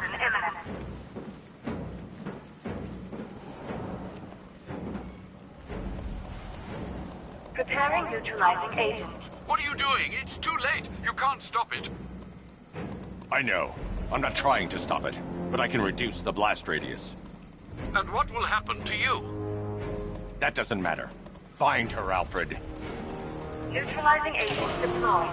Destruction imminent. Preparing neutralizing agent. What are you doing? It's too late. You can't stop it. I know. I'm not trying to stop it, but I can reduce the blast radius. And what will happen to you? That doesn't matter. Find her, Alfred. Neutralizing agent deployed.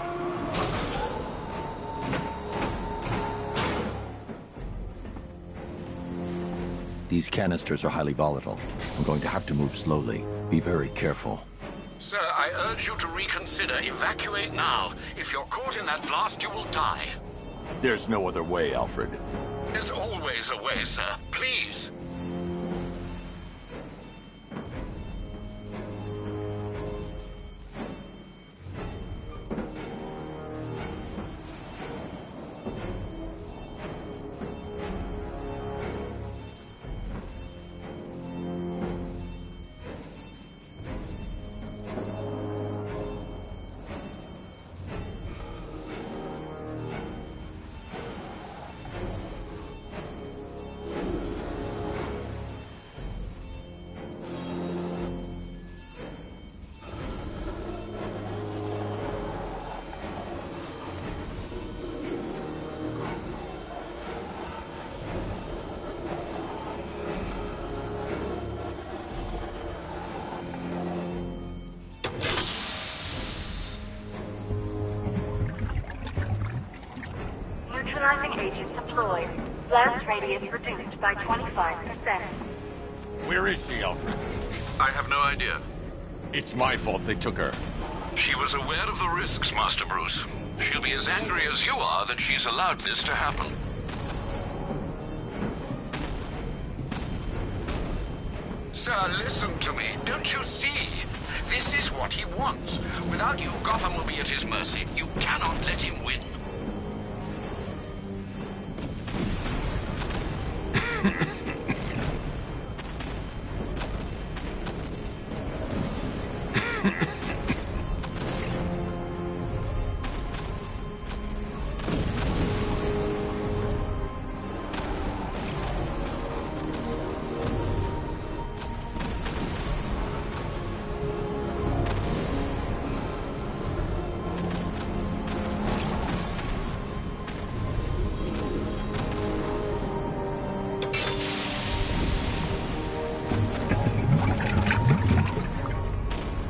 These canisters are highly volatile. I'm going to have to move slowly. Be very careful. Sir, I urge you to reconsider. Evacuate now. If you're caught in that blast, you will die. There's no other way, Alfred. There's always a way, sir. Please. Neutralizing agent deployed. Blast radius reduced by 25%. Where is she, Alfred? I have no idea. It's my fault they took her. She was aware of the risks, Master Bruce. She'll be as angry as you are that she's allowed this to happen. Sir, listen to me. Don't you see? This is what he wants. Without you, Gotham will be at his mercy. You cannot let him win.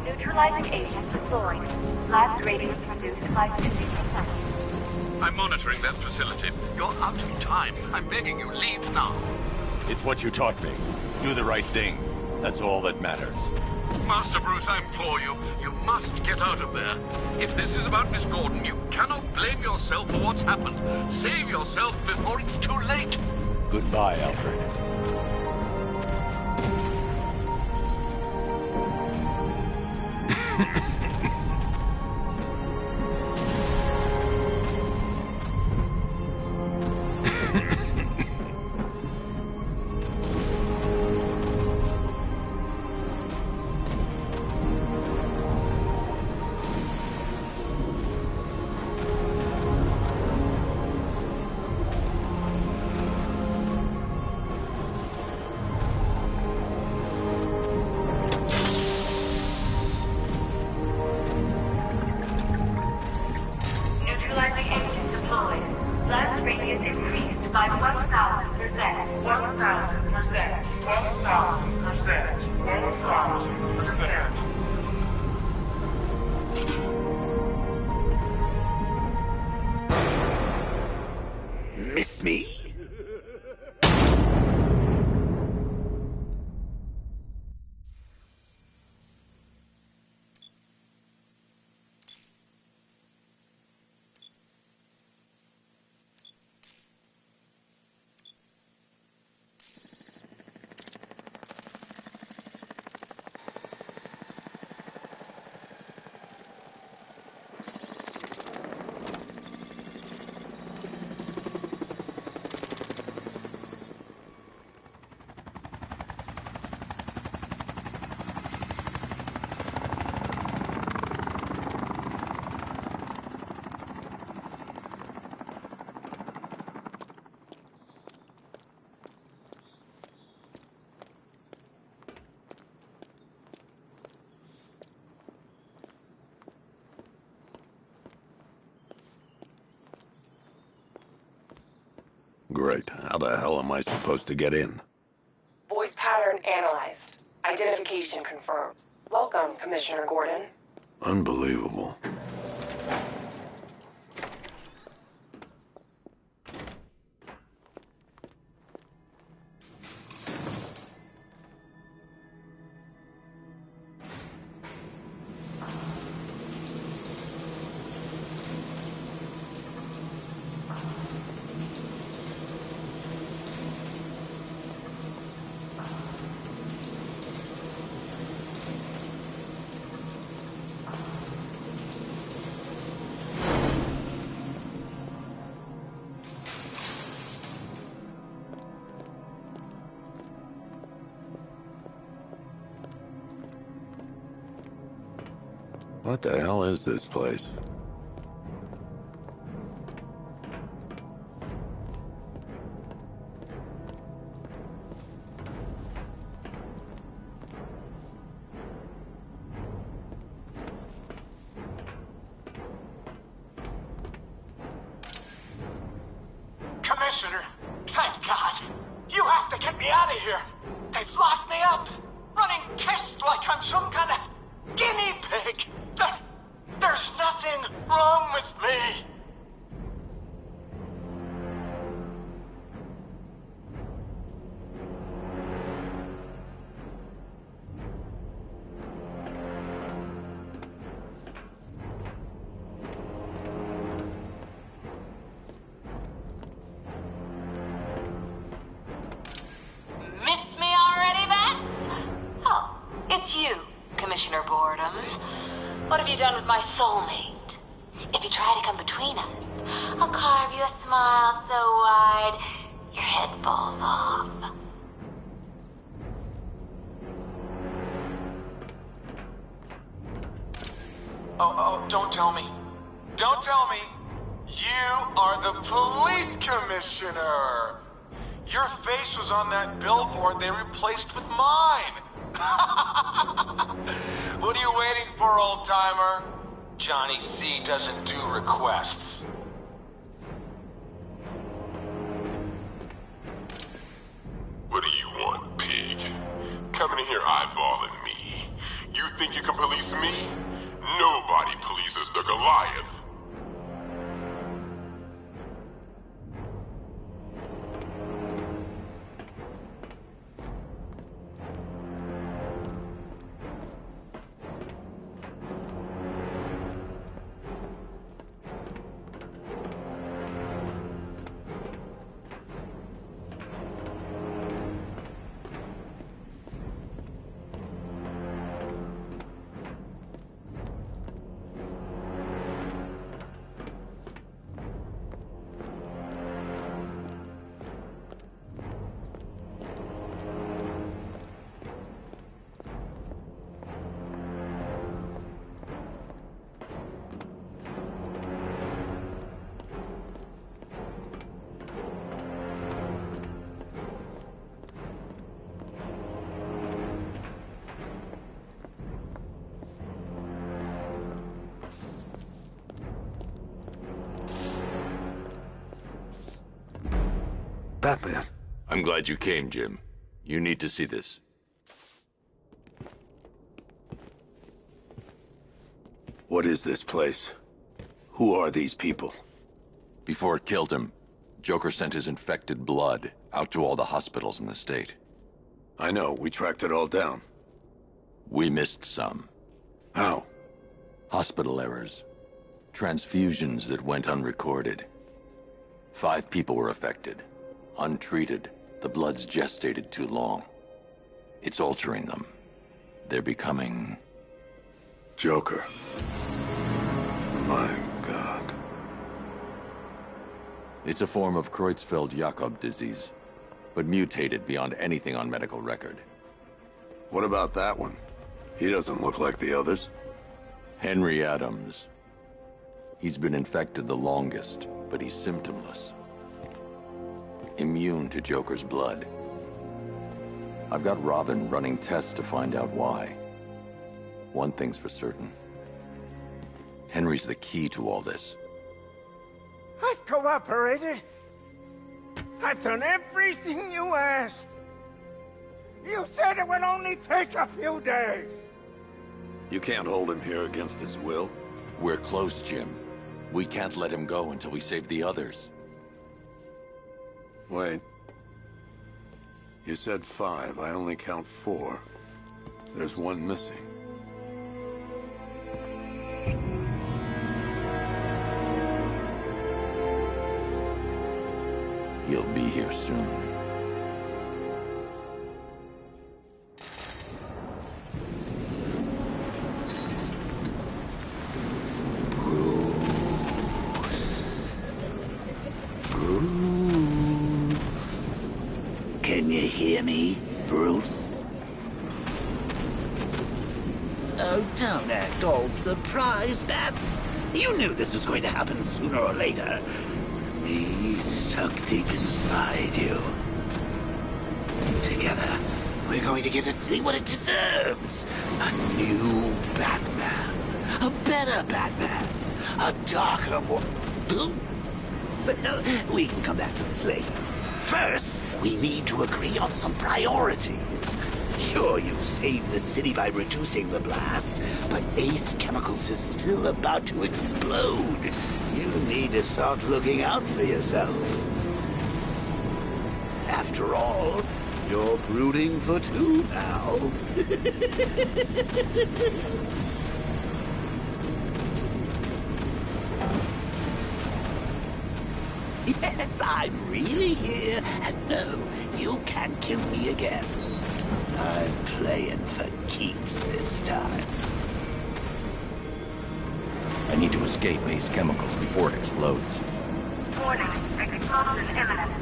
Neutralizing agent deployed. Blast radius reduced by 50%. I'm monitoring that facility. You're out of time. I'm begging you, leave now. It's what you taught me. Do the right thing. That's all that matters. Master Bruce, I implore you, you must get out of there. If this is about Miss Gordon, you cannot blame yourself for what's happened. Save yourself before it's too late. Goodbye, Alfred. Neutralizing agent deployed. Blast radius increased by 1,000%. 1,000%. 1,000%. 1,000%. Miss me? Great. How the hell am I supposed to get in? Voice pattern analyzed. Identification confirmed. Welcome, Commissioner Gordon. Unbelievable. What the hell is this place? Commissioner, thank God. You have to get me out of here. They've locked me up, running tests like I'm some kind of guinea pig. There's nothing wrong with me. Miss me already, Bats? Oh, it's you, Commissioner Boredom. What have you done with my soulmate? If you try to come between us, I'll carve you a smile so wide, your head falls off. Oh, don't tell me. Don't tell me. You are the police commissioner. Your face was on that billboard they replaced with mine. What are you waiting for, old-timer? Johnny C doesn't do requests. What do you want, pig? Coming in here eyeballing me. You think you can police me? Nobody polices the Goliath. Batman. I'm glad you came, Jim. You need to see this. What is this place? Who are these people? Before it killed him, Joker sent his infected blood out to all the hospitals in the state. I know, we tracked it all down. We missed some. How? Hospital errors. Transfusions that went unrecorded. 5 people were affected. Untreated, the blood's gestated too long. It's altering them. They're becoming... Joker. My God. It's a form of Creutzfeldt-Jakob disease, but mutated beyond anything on medical record. What about that one? He doesn't look like the others. Henry Adams. He's been infected the longest, but he's symptomless. Immune to Joker's blood. I've got Robin running tests to find out why. One thing's for certain. Henry's the key to all this. I've cooperated. I've done everything you asked. You said it would only take a few days. You can't hold him here against his will. We're close, Jim. We can't let him go until we save the others. Wait. You said 5. I only count 4. There's one missing. He'll be here soon. Can you hear me, Bruce? Oh, don't act all surprised, Bats. You knew this was going to happen sooner or later. Me stuck deep inside you. Together, we're going to give the city what it deserves. A new Batman. A better Batman. A darker one. Well, we can come back to this later. First, we need to agree on some priorities. Sure, you saved the city by reducing the blast, but Ace Chemicals is still about to explode. You need to start looking out for yourself. After all, you're brooding for 2 now. Yes, I'm really here, and no, you can't kill me again. I'm playing for keeps this time. I need to escape Ace Chemicals before it explodes. Warning, explosion imminent.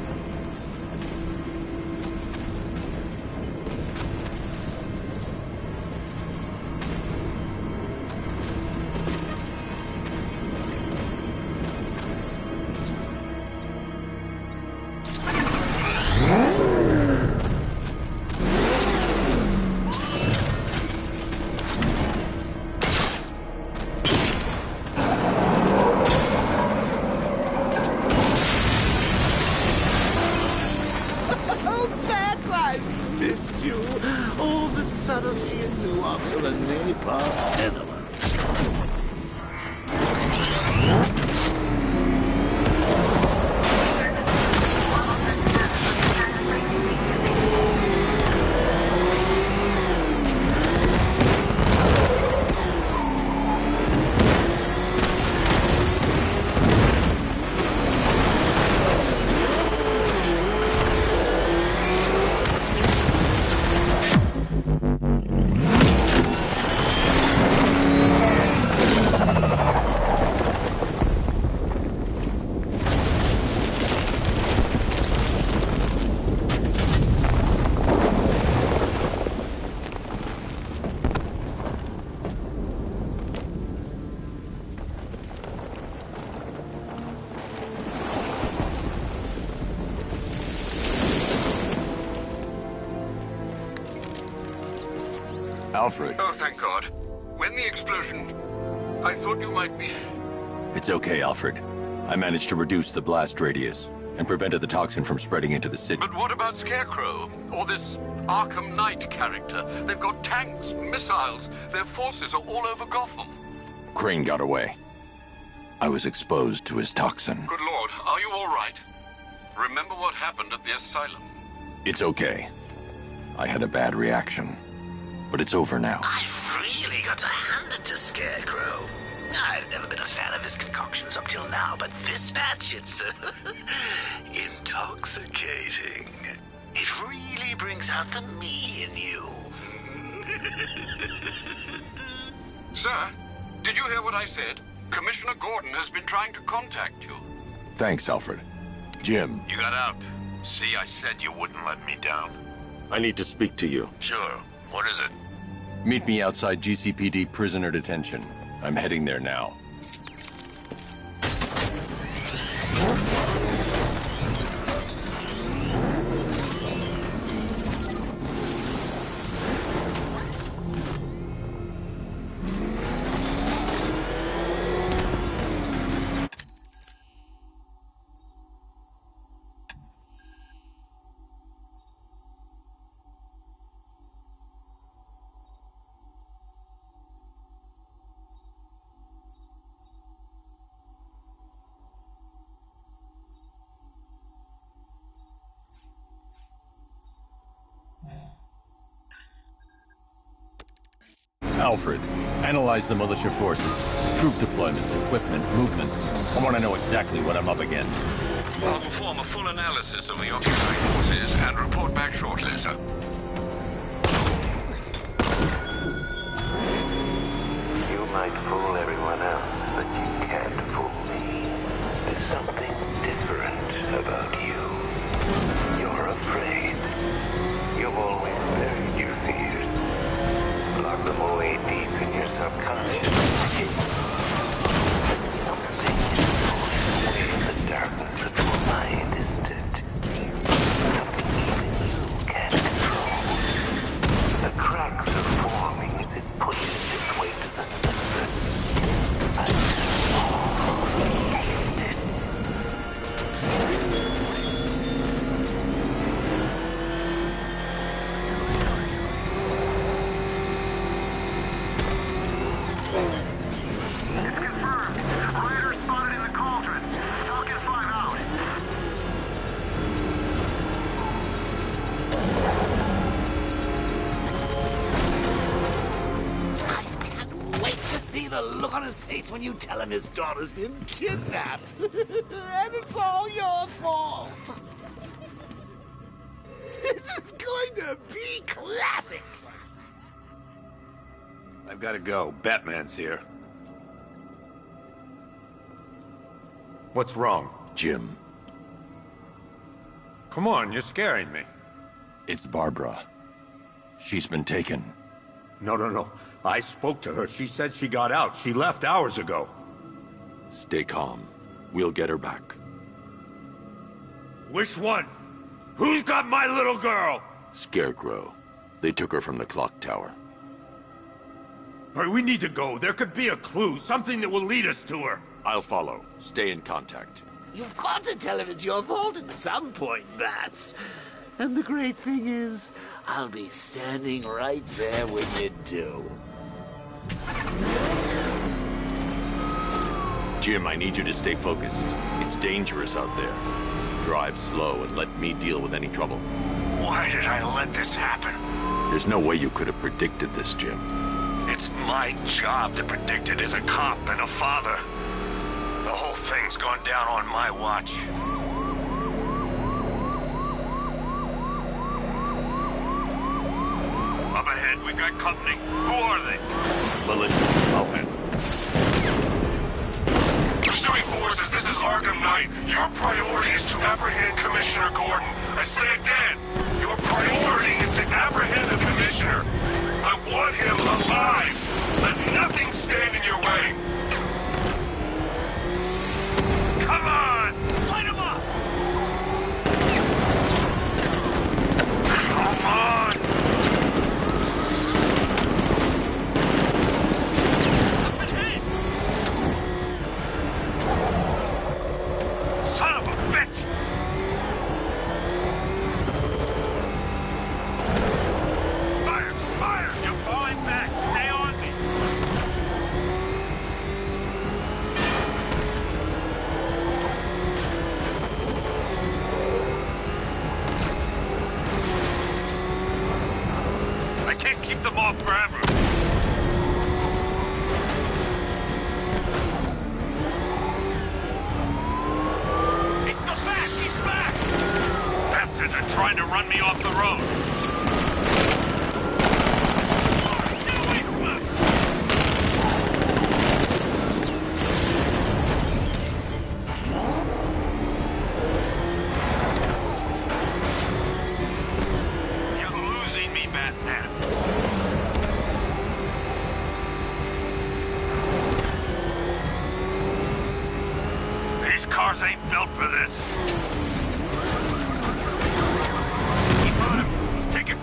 All the subtlety and nuance of a napalm element. Alfred. Oh, thank God. When the explosion... I thought you might be... It's okay, Alfred. I managed to reduce the blast radius and prevented the toxin from spreading into the city. But what about Scarecrow? Or this Arkham Knight character? They've got tanks, missiles. Their forces are all over Gotham. Crane got away. I was exposed to his toxin. Good Lord, are you all right? Remember what happened at the asylum? It's okay. I had a bad reaction. But it's over now. I've really got to hand it to Scarecrow. I've never been a fan of his concoctions up till now, but this match, it's intoxicating. It really brings out the me in you. Sir, did you hear what I said? Commissioner Gordon has been trying to contact you. Thanks, Alfred. Jim. You got out. See, I said you wouldn't let me down. I need to speak to you. Sure. What is it? Meet me outside GCPD prisoner detention. I'm heading there now. Alfred, analyze the militia forces, troop deployments, equipment, movements. I want to know exactly what I'm up against. I'll perform a full analysis of the occupied forces and report back shortly, sir. You might fool everyone else, but you can't fool me. There's something different about you. You're afraid. You've always buried your fears. Lock them away deep in your subconscious. Something is pulling away the darkness of your mind, isn't it? Something even you can't control. The cracks are forming as it pushes its way to the surface. I taste it. It's confirmed. Rider spotted in the cauldron. Falcon 5 out. I can't wait to see the look on his face when you tell him his daughter's been kidnapped. And it's all your fault. This is going to be classic. I've got to go. Batman's here. What's wrong? Jim, Come on, you're scaring me. It's Barbara. She's been taken. No. I spoke to her. She said she got out. She left hours ago. stay calm. We'll get her back. Which one? Who's got my little girl? Scarecrow. They took her from the clock tower. All right, we need to go. There could be a clue, something that will lead us to her. I'll follow. Stay in contact. You've got to tell him it's your fault at some point, Bats. And the great thing is, I'll be standing right there when you do. Jim, I need you to stay focused. It's dangerous out there. Drive slow and let me deal with any trouble. Why did I let this happen? There's no way you could have predicted this, Jim. It's my job to predict it as a cop and a father. The whole thing's gone down on my watch. Up ahead, we've got company. Who are they? Militia. I'll handle it. Pursuing forces, this is Arkham Knight. Your priority is to apprehend Commissioner Gordon. I say again, your priority is to apprehend the Commissioner. I want him alive. Let nothing stand in your way. Come on! Light him up! Come on! Up ahead! Son of a bitch! Fire! Fire! You're falling back! Stay on me! I can't keep them off forever. It's the back! He's back! Bastards are trying to run me off the road. Get away from us! You're losing me, Batman. These cars ain't built for this. Keep on him. He's taking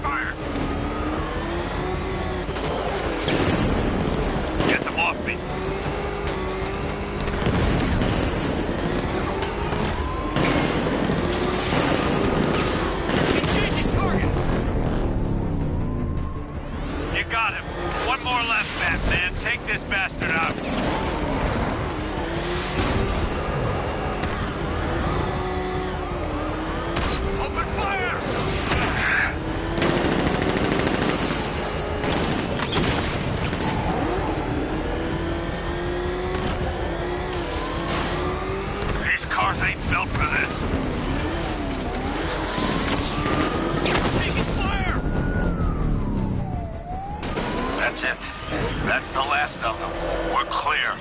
That's the last of them. We're clear.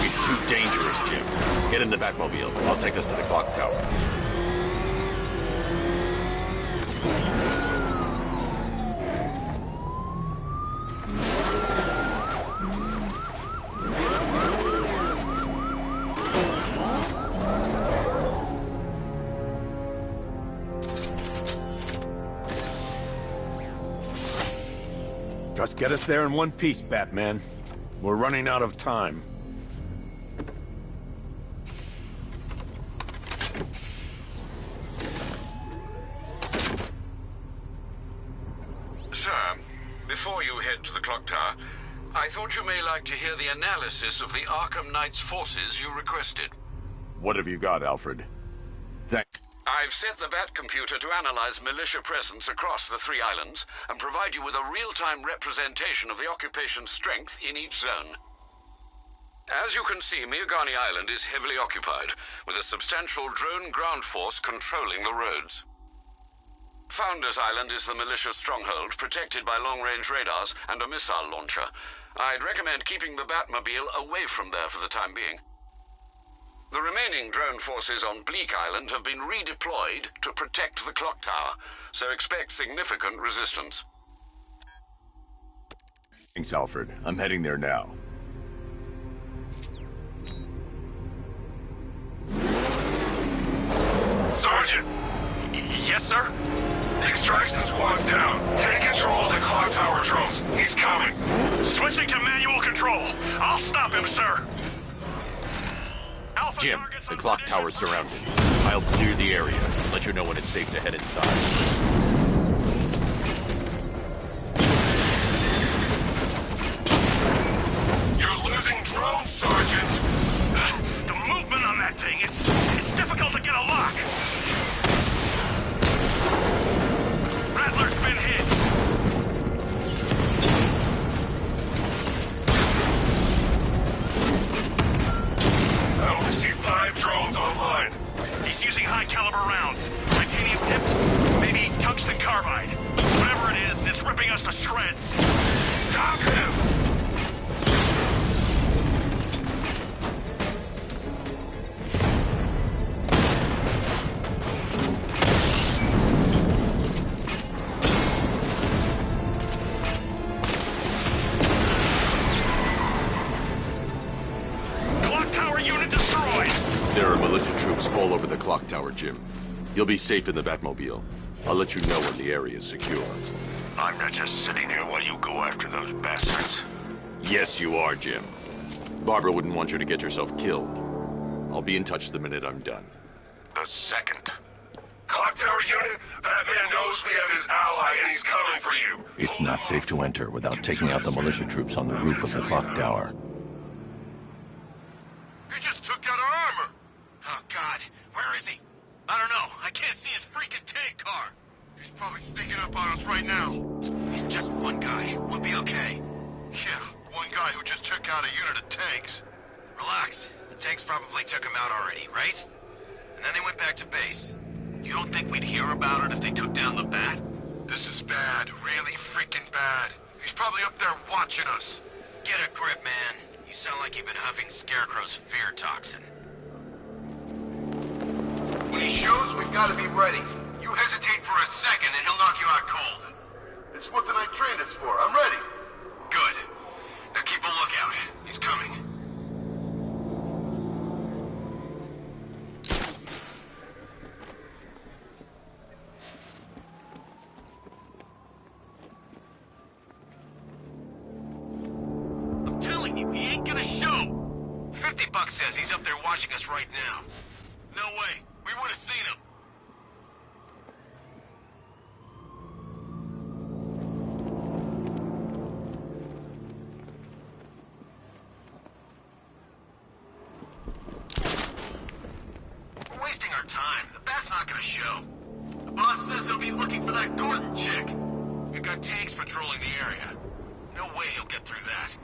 It's too dangerous, Jim. Get in the Batmobile. I'll take us to the clock tower. Just get us there in one piece, Batman. We're running out of time. Sir, before you head to the clock tower, I thought you may like to hear the analysis of the Arkham Knight's forces you requested. What have you got, Alfred? I've set the Bat computer to analyze militia presence across the 3 islands and provide you with a real-time representation of the occupation's strength in each zone. As you can see, Miagani Island is heavily occupied, with a substantial drone ground force controlling the roads. Founders Island is the militia stronghold, protected by long-range radars and a missile launcher. I'd recommend keeping the Batmobile away from there for the time being. The remaining drone forces on Bleak Island have been redeployed to protect the clock tower, so expect significant resistance. Thanks, Alfred. I'm heading there now. Sergeant! Yes, sir? The extraction squad's down. Take control of the clock tower drones. He's coming. Switching to manual control. I'll stop him, sir. Alpha Jim, the clock tower's surrounded. I'll clear the area. Let you know when it's safe to head inside. You're losing drones, Sergeant! The movement on that thing, it's difficult to get a lock. Rattler's been hit. I only see 5 drones online. He's using high-caliber rounds. Titanium tipped, maybe tungsten carbide. Whatever it is, it's ripping us to shreds. Stop him! There are militia troops all over the clock tower, Jim. You'll be safe in the Batmobile. I'll let you know when the area is secure. I'm not just sitting here while you go after those bastards. Yes, you are, Jim. Barbara wouldn't want you to get yourself killed. I'll be in touch the minute I'm done. The second. Clock tower unit, Batman knows we have his ally and he's coming for you. It's not safe to enter without taking out the militia troops on the roof of the clock tower. He just took out our armor. Oh, God. Where is he? I don't know. I can't see his freaking tank car. He's probably sneaking up on us right now. He's just one guy. We'll be okay. Yeah, one guy who just took out a unit of tanks. Relax. The tanks probably took him out already, right? And then they went back to base. You don't think we'd hear about it if they took down the Bat? This is bad. Really freaking bad. He's probably up there watching us. Get a grip, man. You sound like you've been huffing Scarecrow's fear toxin. When he shows, we've got to be ready. You hesitate for a second and he'll knock you out cold. It's what the night trained us for. I'm ready. Good. Now keep a lookout. He's coming. I'm telling you, he ain't gonna show. $50 says he's up there watching us right now. No way. We would have seen him. We're wasting our time. The Bat's not gonna show. The boss says he'll be looking for that Gordon chick. We've got tanks patrolling the area. No way he'll get through that.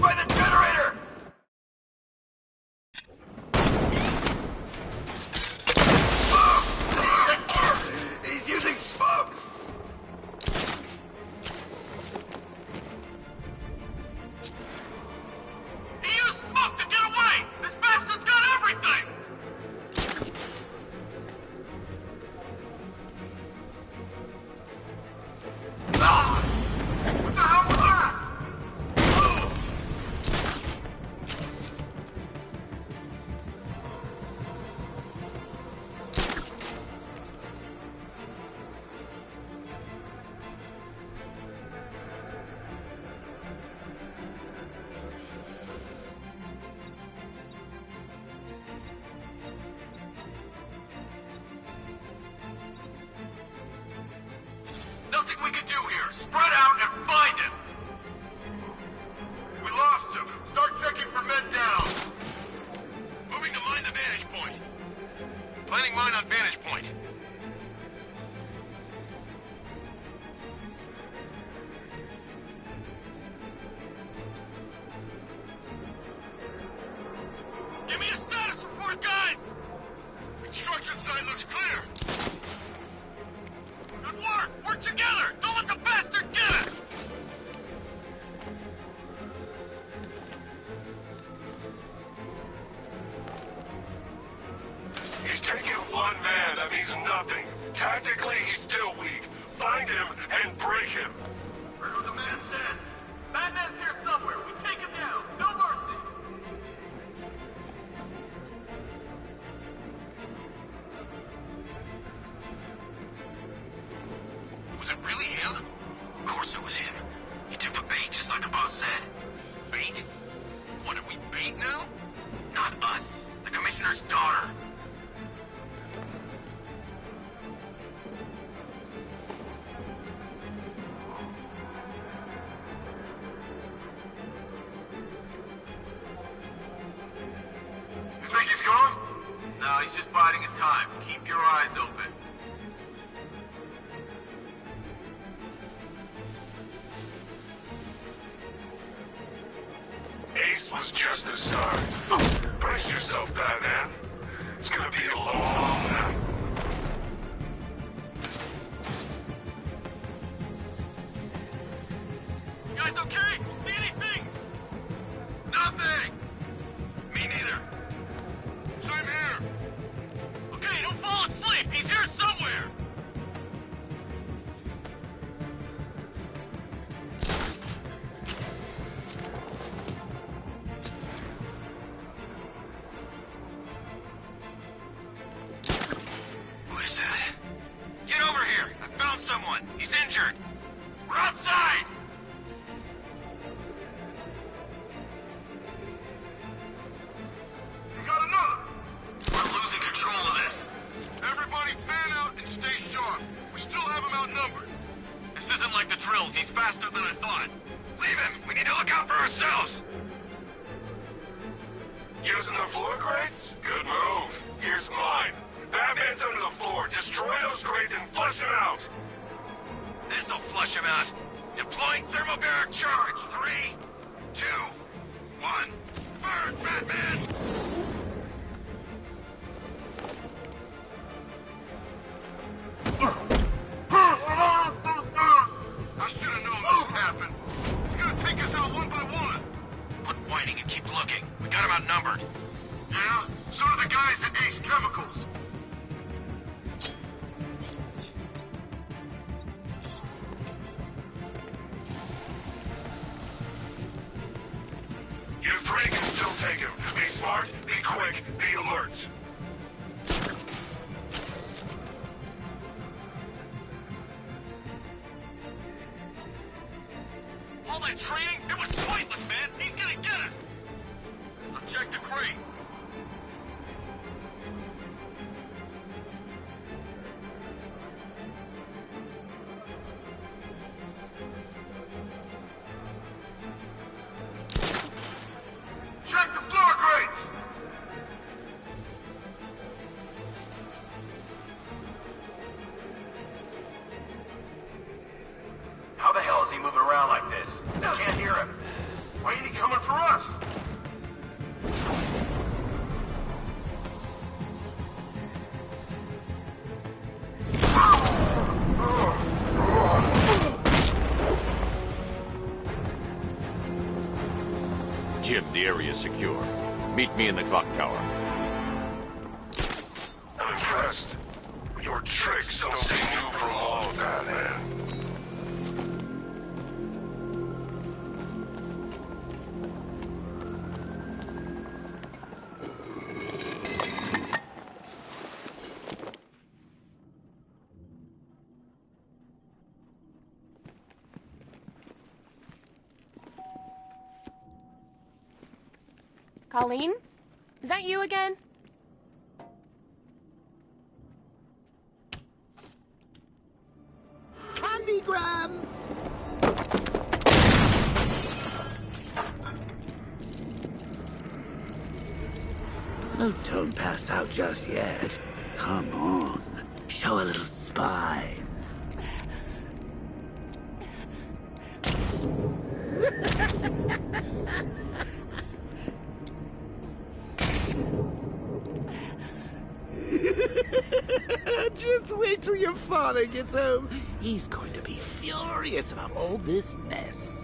By the generator! Nothing we can do here. Spread out and find him. We lost him. Start checking for men down. Moving to mine the vantage point. Planning mine on vantage point. Give me a status report, guys! Construction site looks clear. Good work! Work together! Don't let the bastard get us! He's taken one man. That means nothing. Tactically, he's still weak. Find him and break him. Heard what the man said. Batman's here somewhere. We take him down. No mercy. Was it really him? Of course it was him. He took the bait just like the boss said. Bait? What, are we bait now? Not us. The commissioner's daughter. You think he's gone? No, he's just biding his time. Keep your eyes open. Ace was just the start. Brace yourself, Batman. It's gonna be a long night. You guys okay? See anything? Nothing! Me neither. Same here. Okay, don't fall asleep. He's here somewhere. Who is that? Get over here! I found someone! He's injured! We're outside! You got another! We're losing control of this! Everybody fan out and stay sharp! We still have him outnumbered! This isn't like the drills, he's faster than I thought! Leave him! We need to look out for ourselves! Using the floor crates? Good move. Here's mine. Batman's under the floor. Destroy those crates and flush him out. This'll flush him out. Deploying thermobaric charge. 3, 2, 1. Burn, Batman! I should have known this would happen. He's gonna take us out one by one. Quit whining and keep looking. We got him outnumbered. Yeah? So do the guys at Ace Chemicals. You three can still take him. Be smart, be quick, be alert. All that training, it was pointless, man. He's gonna get us. I'll check the crate. Check the floor crates! How the hell is he moving around like this? I can't hear him. Why ain't he coming for us? Jim, the area is secure. Meet me in the clock tower. I'm impressed. Your tricks don't stay new for long, Batman. Colleen? Is that you again? Candy telegram! Oh, don't pass out just yet. Come on. Show a little spine. Just wait till your father gets home. He's going to be furious about all this mess.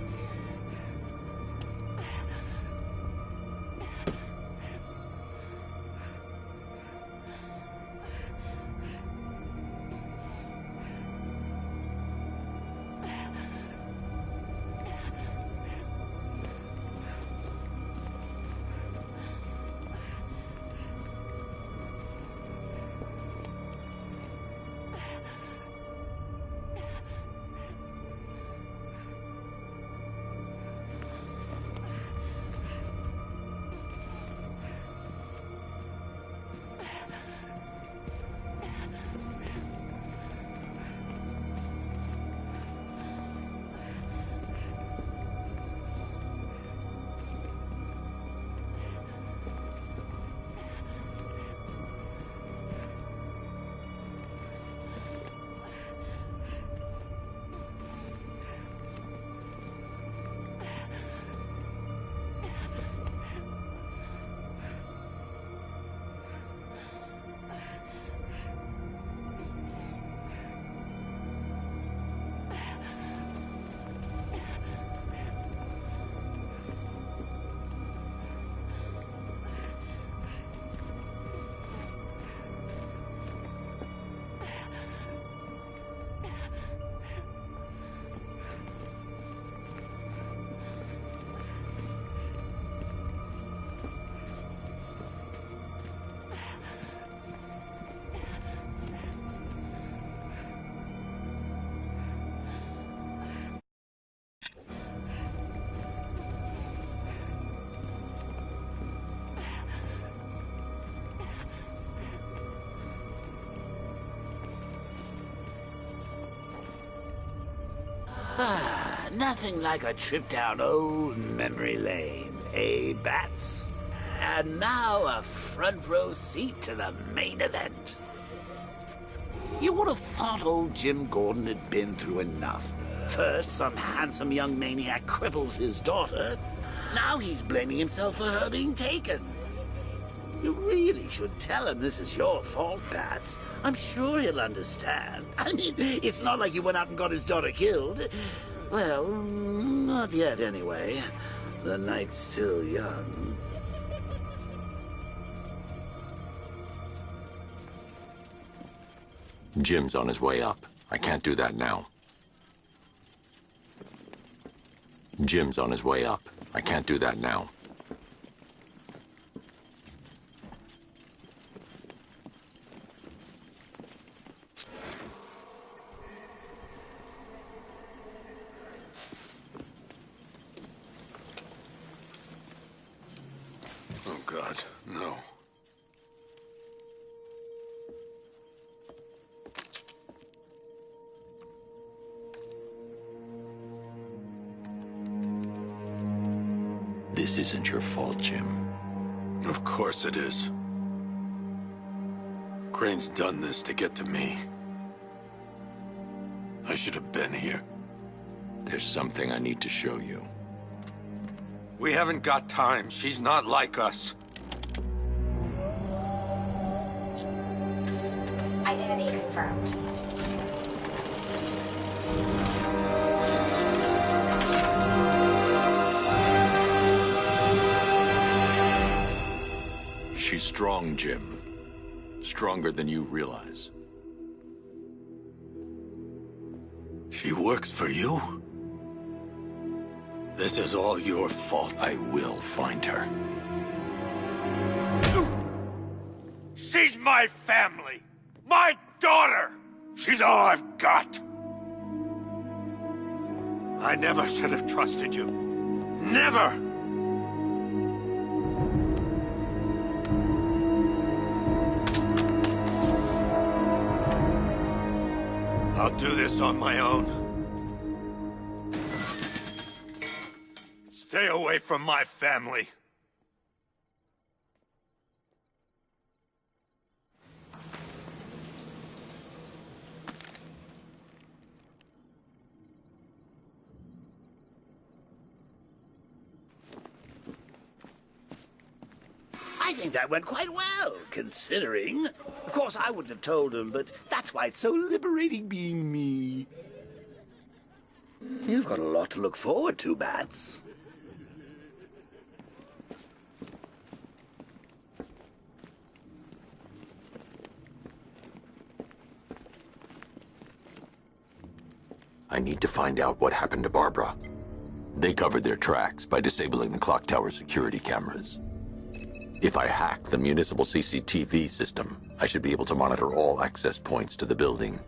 Nothing like a trip down old memory lane, eh, Bats? And now a front row seat to the main event. You would have thought old Jim Gordon had been through enough. First, some handsome young maniac cripples his daughter. Now he's blaming himself for her being taken. You really should tell him this is your fault, Bats. I'm sure he'll understand. I mean, it's not like you went out and got his daughter killed. Well, not yet anyway. The night's still young. Jim's on his way up. I can't do that now. Jim's on his way up. I can't do that now. Oh, God, no. This isn't your fault, Jim. Of course it is. Crane's done this to get to me. I should have been here. There's something I need to show you. We haven't got time. She's not like us. Identity confirmed. She's strong, Jim. Stronger than you realize. She works for you? This is all your fault. I will find her. She's my family! My daughter! She's all I've got! I never should have trusted you. Never! I'll do this on my own. Stay away from my family. I think that went quite well, considering. Of course, I wouldn't have told him, but that's why it's so liberating being me. You've got a lot to look forward to, Bats. I need to find out what happened to Barbara. They covered their tracks by disabling the clock tower security cameras. If I hack the municipal CCTV system, I should be able to monitor all access points to the building.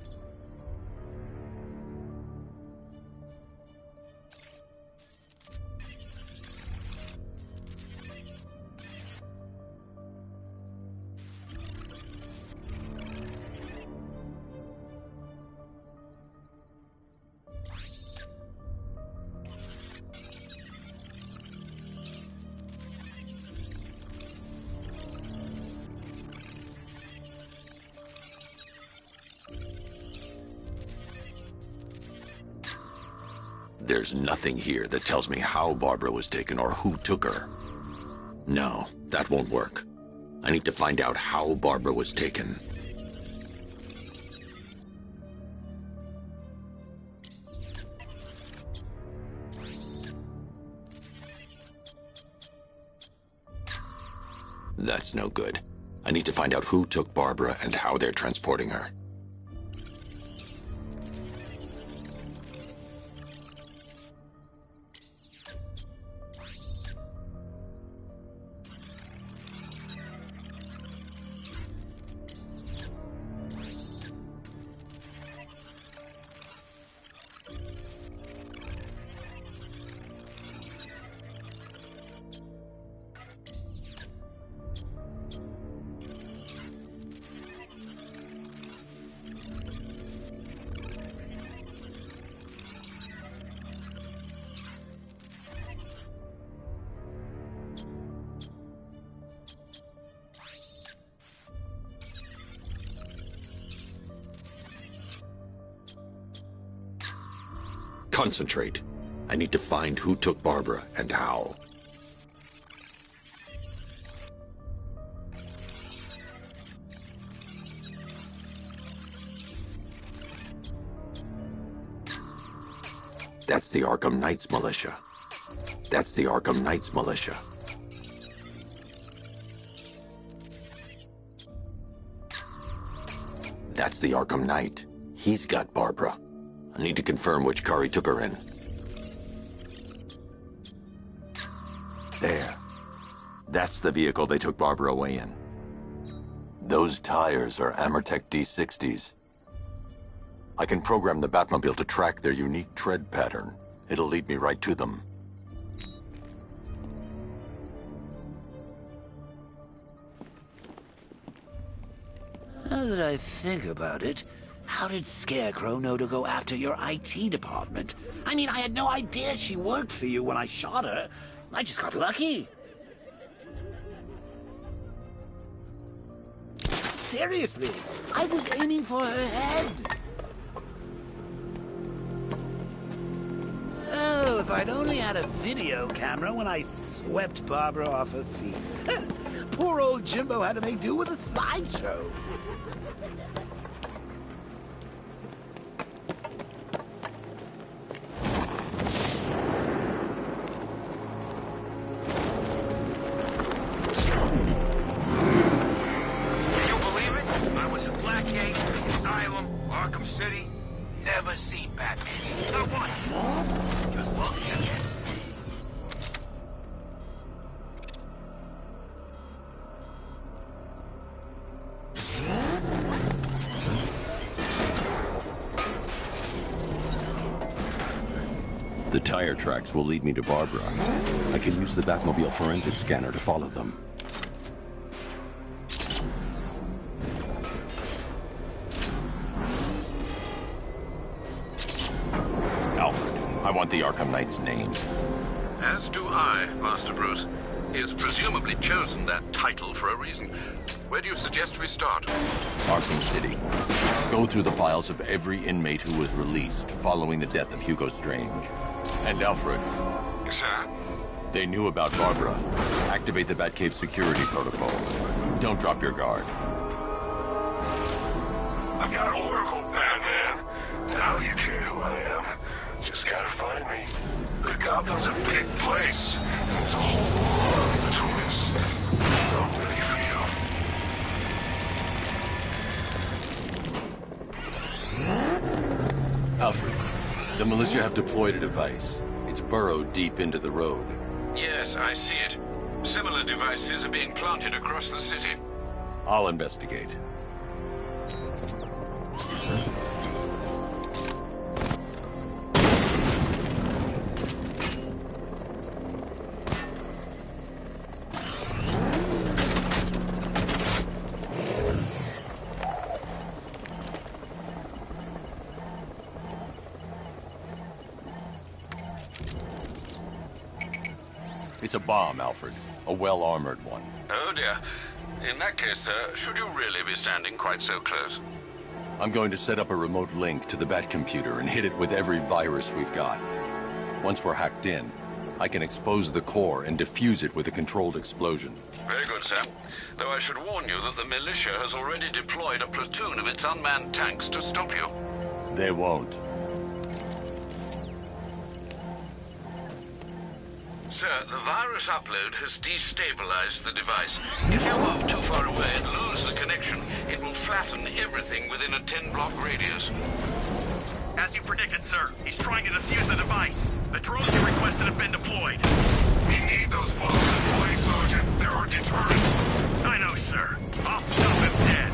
There's nothing here that tells me how Barbara was taken or who took her. No, that won't work. I need to find out how Barbara was taken. That's no good. I need to find out who took Barbara and how they're transporting her. Concentrate. I need to find who took Barbara and how. That's the Arkham Knights militia. That's the Arkham Knights militia. That's the Arkham Knight. He's got Barbara. I need to confirm which car he took her in. There. That's the vehicle they took Barbara away in. Those tires are Amertech D60s. I can program the Batmobile to track their unique tread pattern. It'll lead me right to them. Now that I think about it, how did Scarecrow know to go after your IT department? I mean, I had no idea she worked for you when I shot her. I just got lucky. Seriously, I was aiming for her head. Oh, if I'd only had a video camera when I swept Barbara off her feet. Poor old Jimbo had to make do with a slideshow. Never seen Batman. Not once. Just look at it. The tire tracks will lead me to Barbara. I can use the Batmobile forensic scanner to follow them. Alfred, I want the Arkham Knight's name. As do I, Master Bruce. He has presumably chosen that title for a reason. Where do you suggest we start? Arkham City. Go through the files of every inmate who was released following the death of Hugo Strange. And Alfred. Sir? They knew about Barbara. Activate the Batcave security protocol. Don't drop your guard. I've got Oracle, Batman. Now you care who I am. Just gotta find me. But Gotham's a big place. And there's a whole world between us. I'm ready for you. Alfred, the militia have deployed a device. It's burrowed deep into the road. Yes, I see it. Similar devices are being planted across the city. I'll investigate. It's a bomb, Alfred. A well-armored one. Oh dear. In that case, should you really be standing quite so close? I'm going to set up a remote link to the Batcomputer and hit it with every virus we've got. Once we're hacked in, I can expose the core and defuse it with a controlled explosion. Very good, sir. Though I should warn you that the militia has already deployed a platoon of its unmanned tanks to stop you. They won't. Sir, the virus upload has destabilized the device. If you move too far away and lose the connection, it will flatten everything within a 10-block radius. As you predicted, sir, he's trying to defuse the device. The drones you requested have been deployed. We need those bombs in place, Sergeant. They're our deterrent. I know, sir. I'll stop him dead.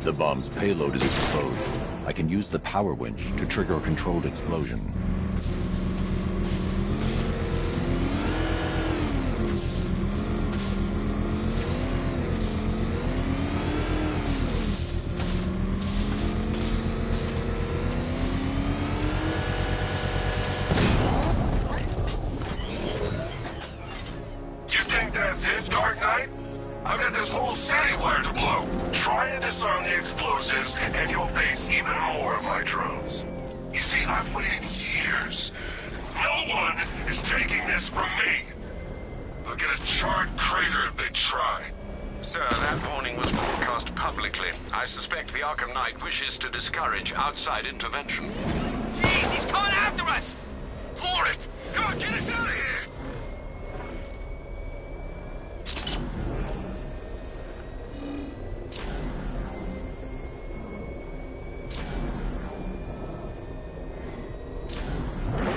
The bomb's payload is exposed. I can use the power winch to trigger a controlled explosion. You think that's it, Dark Knight? I've got this whole city wired to blow. Try and disarm the explosives, and you'll face even more of my drones. You see, I've waited years. No one is taking this from me. They'll get a charred crater if they try. Sir, that warning was broadcast publicly. I suspect the Arkham Knight wishes to discourage outside intervention. Jeez, he's coming after us! For it! Come on, get us out of here!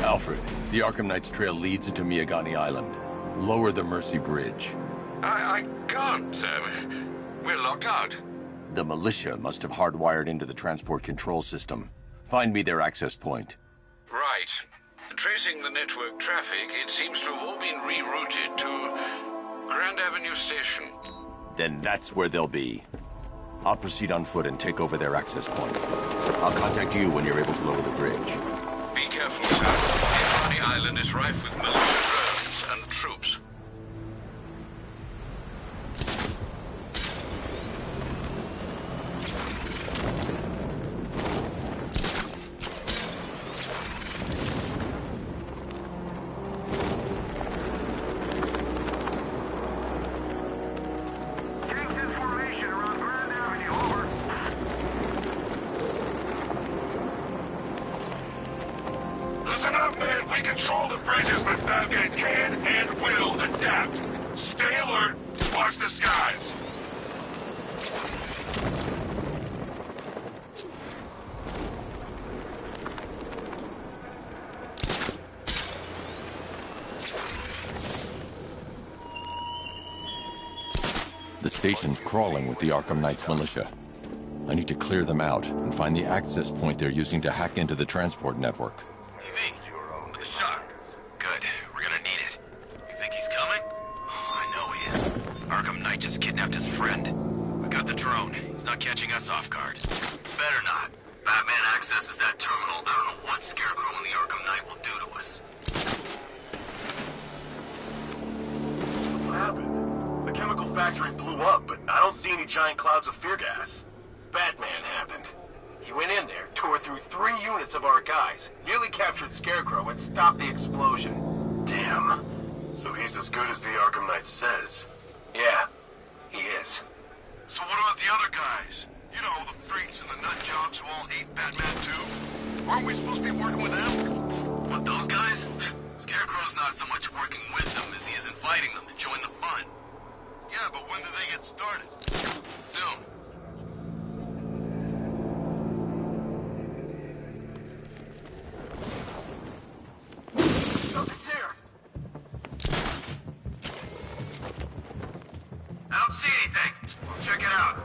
Alfred, the Arkham Knight's trail leads into Miagani Island. Lower the Mercy Bridge. I can't, sir. We're locked out. The militia must have hardwired into the transport control system. Find me their access point. Right. Tracing the network traffic, it seems to have all been rerouted to Grand Avenue Station. Then that's where they'll be. I'll proceed on foot and take over their access point. I'll contact you when you're able to lower the bridge. Be careful, sir. Miagani Island is rife with militia drones. Man, we control the bridges, but Batman can and will adapt. Stay alert. Watch the skies. The station's crawling with the Arkham Knight's militia. I need to clear them out and find the access point they're using to hack into the transport network. Hey, me. With the shock. Good. We're gonna need it. You think he's coming? Oh, I know he is. Arkham Knight just kidnapped his friend. We got the drone. He's not catching us off guard. Better not. Batman accesses that terminal. I don't know what Scarecrow and the Arkham Knight will do to us. What happened? The chemical factory blew up, but I don't see any giant clouds of fear gas. Batman happened. He went in there, tore through 3 units of our guys, nearly captured Scarecrow, and stopped the explosion. Damn. So he's as good as the Arkham Knight says. Yeah, he is. So what about the other guys? You know, the freaks and the nut jobs who all hate Batman too? Aren't we supposed to be working with them? What, those guys? Scarecrow's not so much working with them as he is inviting them to join the fun. Yeah, but when do they get started? Soon. Something's here. I don't see anything. We'll check it out.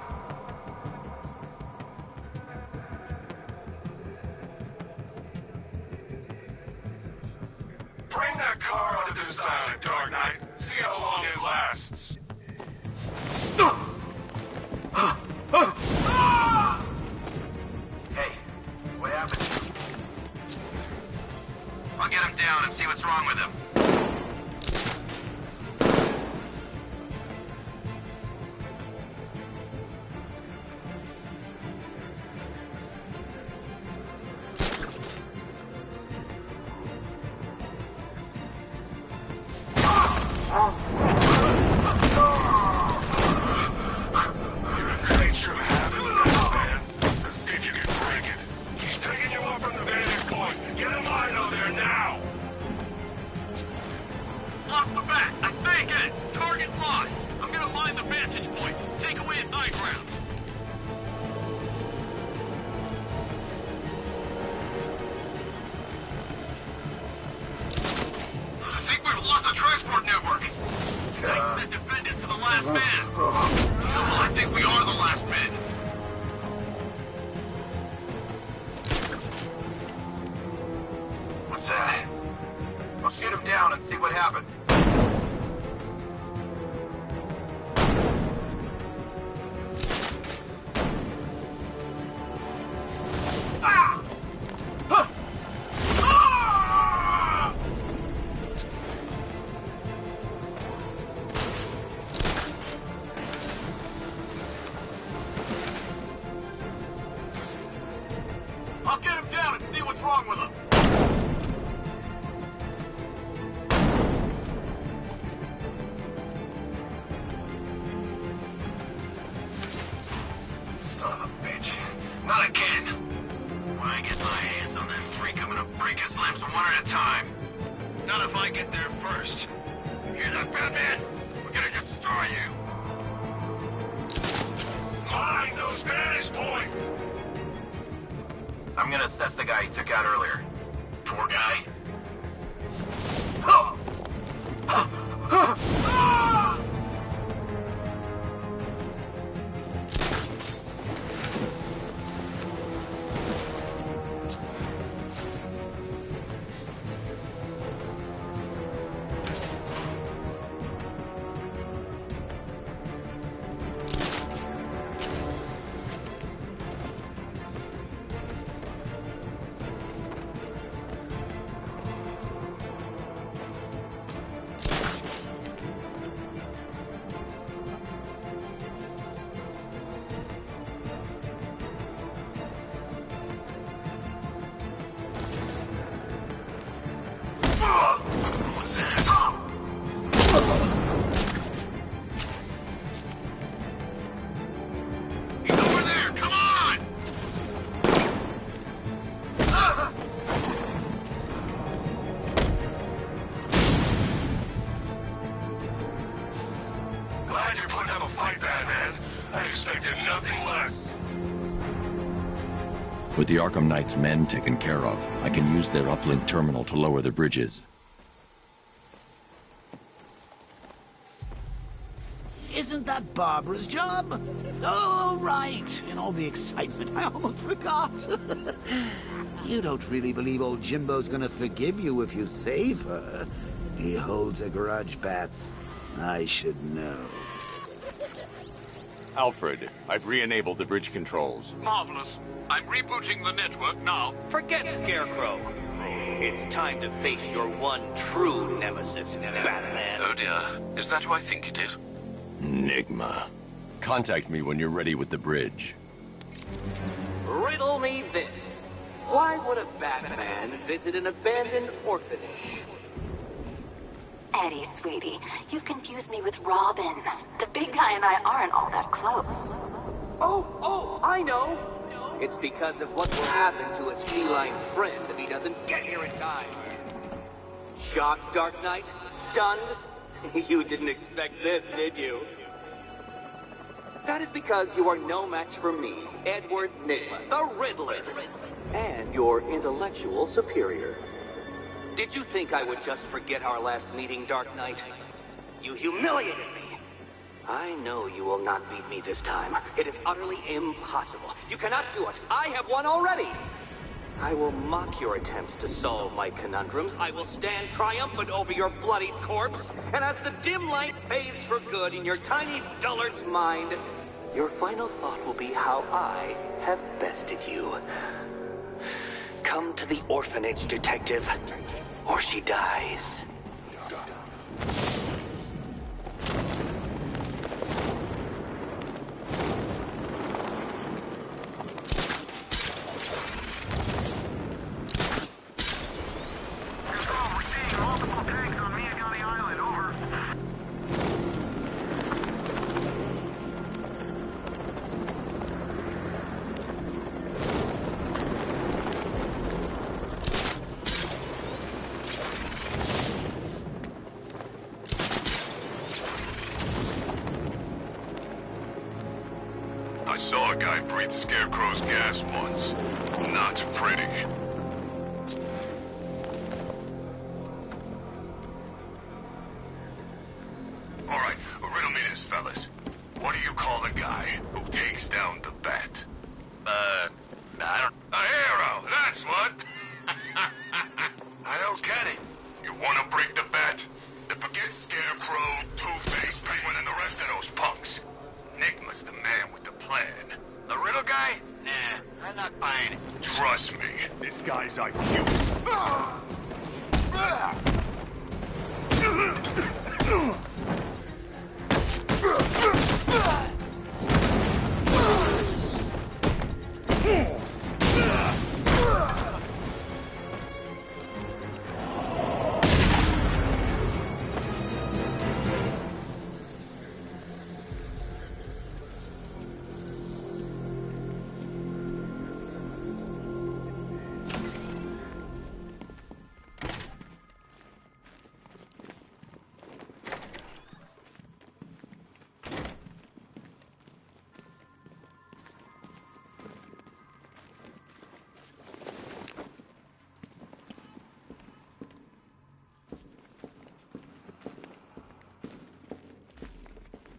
Bring that car onto this island, Dark Knight. See how long it lasts. Hey, what happened? I'll get him down and see what's wrong with him. You're a creature of habit, man. Let's see if you can break it. He's picking you up from the vantage point. Get him line over there now. Off the bat, I think it. Target lost. I'm gonna mine the vantage points. Take away his high ground. I think we've lost the transport network. Taking the defendant to the last man. Well, I think we are the last men. What's that? I'll shoot him down and see what happened. Ah! Huh! Ah! I'll get him down and see what's wrong with him. Son of a bitch. Not again. When I get my hands on that freak, I'm gonna break his limbs one at a time. Not if I get there first. You hear that, Batman? We're gonna destroy you. Mine those vantage points! I'm gonna assess the guy he took out earlier. Poor guy. What's that? He's over there! Come on! With the Arkham Knight's men taken care of, I can use their uplink terminal to lower the bridges. Isn't that Barbara's job? Oh, right. In all the excitement, I almost forgot. You don't really believe old Jimbo's gonna forgive you if you save her. He holds a grudge, Bats. I should know. Alfred, I've re-enabled the bridge controls. Marvelous. I'm rebooting the network now. Forget Scarecrow. It's time to face your one true nemesis, Batman. Oh dear. Is that who I think it is? Enigma. Contact me when you're ready with the bridge. Riddle me this. Why would a Batman visit an abandoned orphanage? Eddie, sweetie, you've confused me with Robin. The big guy and I aren't all that close. Oh, I know. It's because of what will happen to his feline friend if he doesn't get here in time. Shocked, Dark Knight? Stunned? You didn't expect this, did you? That is because you are no match for me, Edward Nygma, the Riddler, and your intellectual superior. Did you think I would just forget our last meeting, Dark Knight? You humiliated me. I know you will not beat me this time. It is utterly impossible. You cannot do it. I have won already. I will mock your attempts to solve my conundrums. I will stand triumphant over your bloodied corpse. And as the dim light fades for good in your tiny dullard's mind, your final thought will be how I have bested you. Come to the orphanage, detective, or she dies. I saw a guy breathe Scarecrow's gas once. Not pretty. Alright, riddle me this, fellas. What do you call the guy who takes down the Bat? I don't... A hero, that's what! I don't get it. You wanna break the Bat? Then forget Scarecrow, Two-Face, Penguin, and the rest of those punks. Nygma's the man with the plan. The riddle guy? Nah, I'm not buying it. Trust me, this guy's IQ.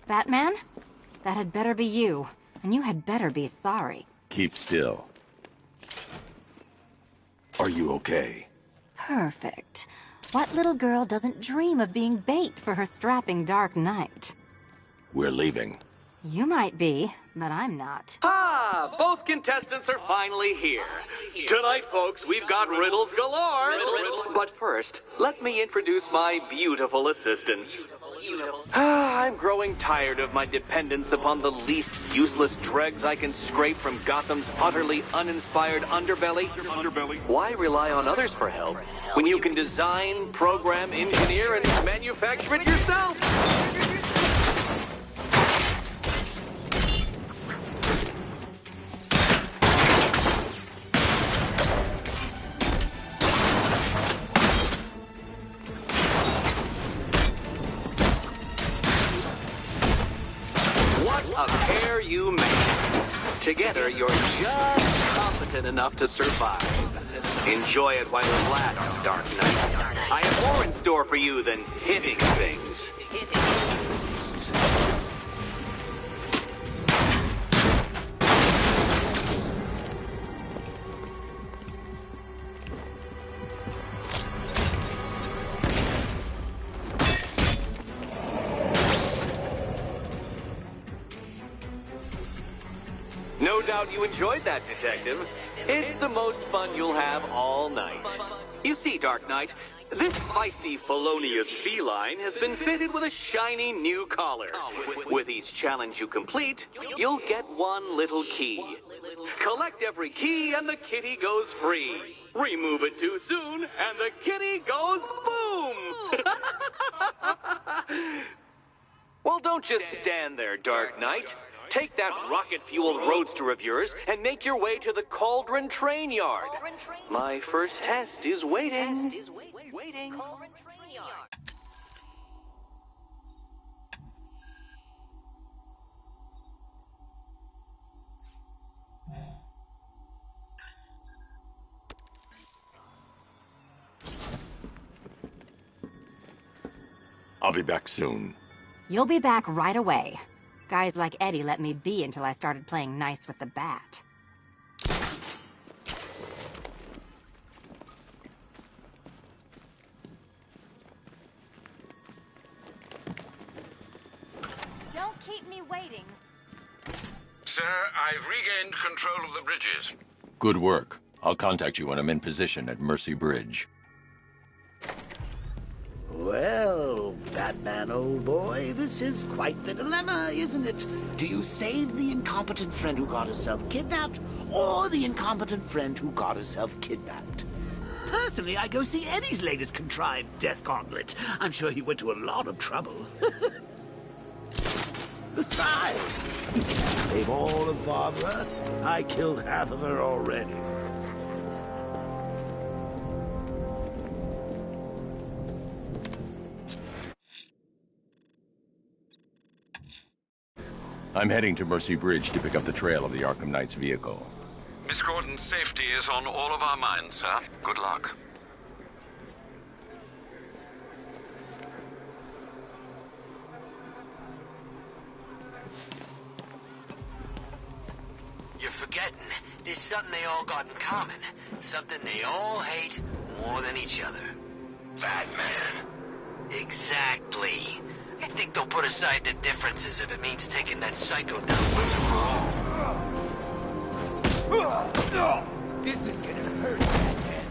Batman? That had better be you. And you had better be sorry. Keep still. Are you okay? Perfect. What little girl doesn't dream of being bait for her strapping Dark Knight? We're leaving. You might be, but I'm not. Ah, both contestants are finally here. Tonight, folks, we've got riddles galore. But first, let me introduce my beautiful assistants. I'm growing tired of my dependence upon the least useless dregs I can scrape from Gotham's utterly uninspired underbelly. Why rely on others for help when you can design, program, engineer, and manufacture it yourself? A pair you made. Together, you're just competent enough to survive. Enjoy it while it lasts, Dark Knight. I have more in store for you than hitting things. No doubt you enjoyed that, Detective. It's the most fun you'll have all night. You see, Dark Knight, this feisty, felonious feline has been fitted with a shiny new collar. With each challenge you complete, you'll get one little key. Collect every key and the kitty goes free. Remove it too soon and the kitty goes boom! Well, don't just stand there, Dark Knight. Take that rocket-fueled roadster of yours and make your way to the Cauldron Train Yard. My first test is waiting. I'll be back soon. You'll be back right away. Guys like Eddie let me be until I started playing nice with the bat. Don't keep me waiting. Sir, I've regained control of the bridges. Good work. I'll contact you when I'm in position at Mercy Bridge. Well, Batman, old boy, this is quite the dilemma, isn't it? Do you save the incompetent friend who got herself kidnapped, or the incompetent friend who got herself kidnapped? Personally, I go see Eddie's latest contrived death gauntlet. I'm sure he went to a lot of trouble. Besides, he can't save all of Barbara. I killed half of her already. I'm heading to Mercy Bridge to pick up the trail of the Arkham Knight's vehicle. Miss Gordon's safety is on all of our minds, sir. Good luck. You're forgetting, there's something they all got in common. Something they all hate more than each other. Batman. Exactly. I think they'll put aside their differences if it means taking that psycho down once and for all. This is gonna hurt, Batman.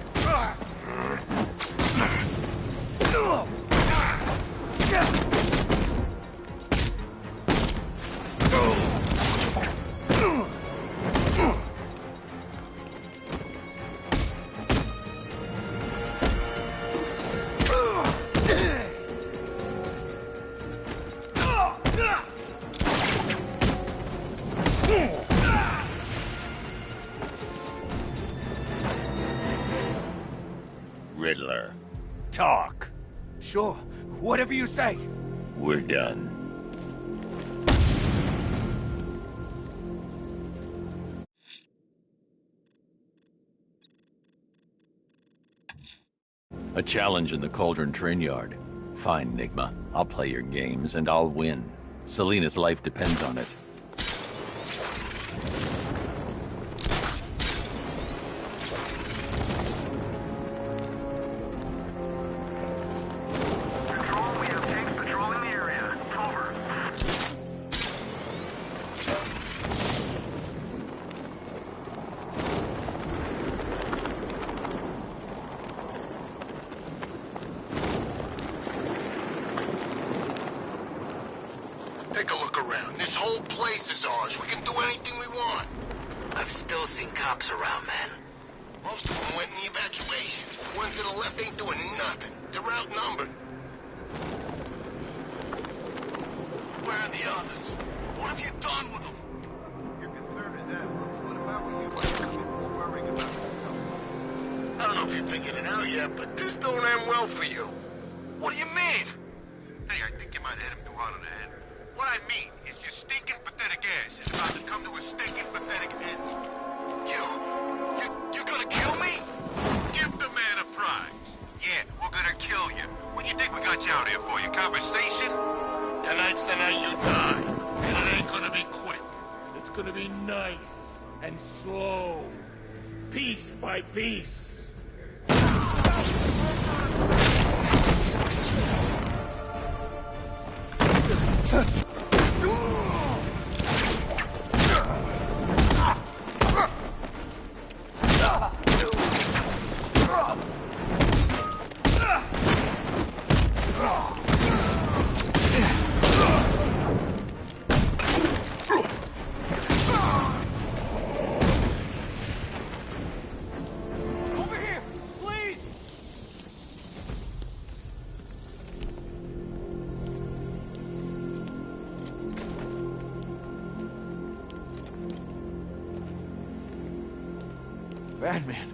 Riddler, Talk. Sure, whatever you say. we're done. A challenge in the Cauldron Train Yard. Fine, Nigma. I'll play your games, and I'll win. Selina's life depends on it. Take a look around. This whole place is ours. We can do anything we want. I've still seen cops around, man. Most of them went in the evacuation. The ones to the left ain't doing nothing. They're outnumbered. Where are the others? What have you done with them? Your concern is that. What if I were you? I'd be more worrying about myself. I don't know if you figured it out yet, but this don't end well for you. What do you mean? Hey, I think you might hit him too hard on the head. What I mean is your stinking pathetic ass is about to come come to a stinking pathetic end. You're gonna kill me? Give the man a prize. Yeah, we're gonna kill you. What do you think we got you out here for? Your conversation? Tonight's the night you die. And it ain't gonna be quick. It's gonna be nice and slow. Piece by piece. Batman.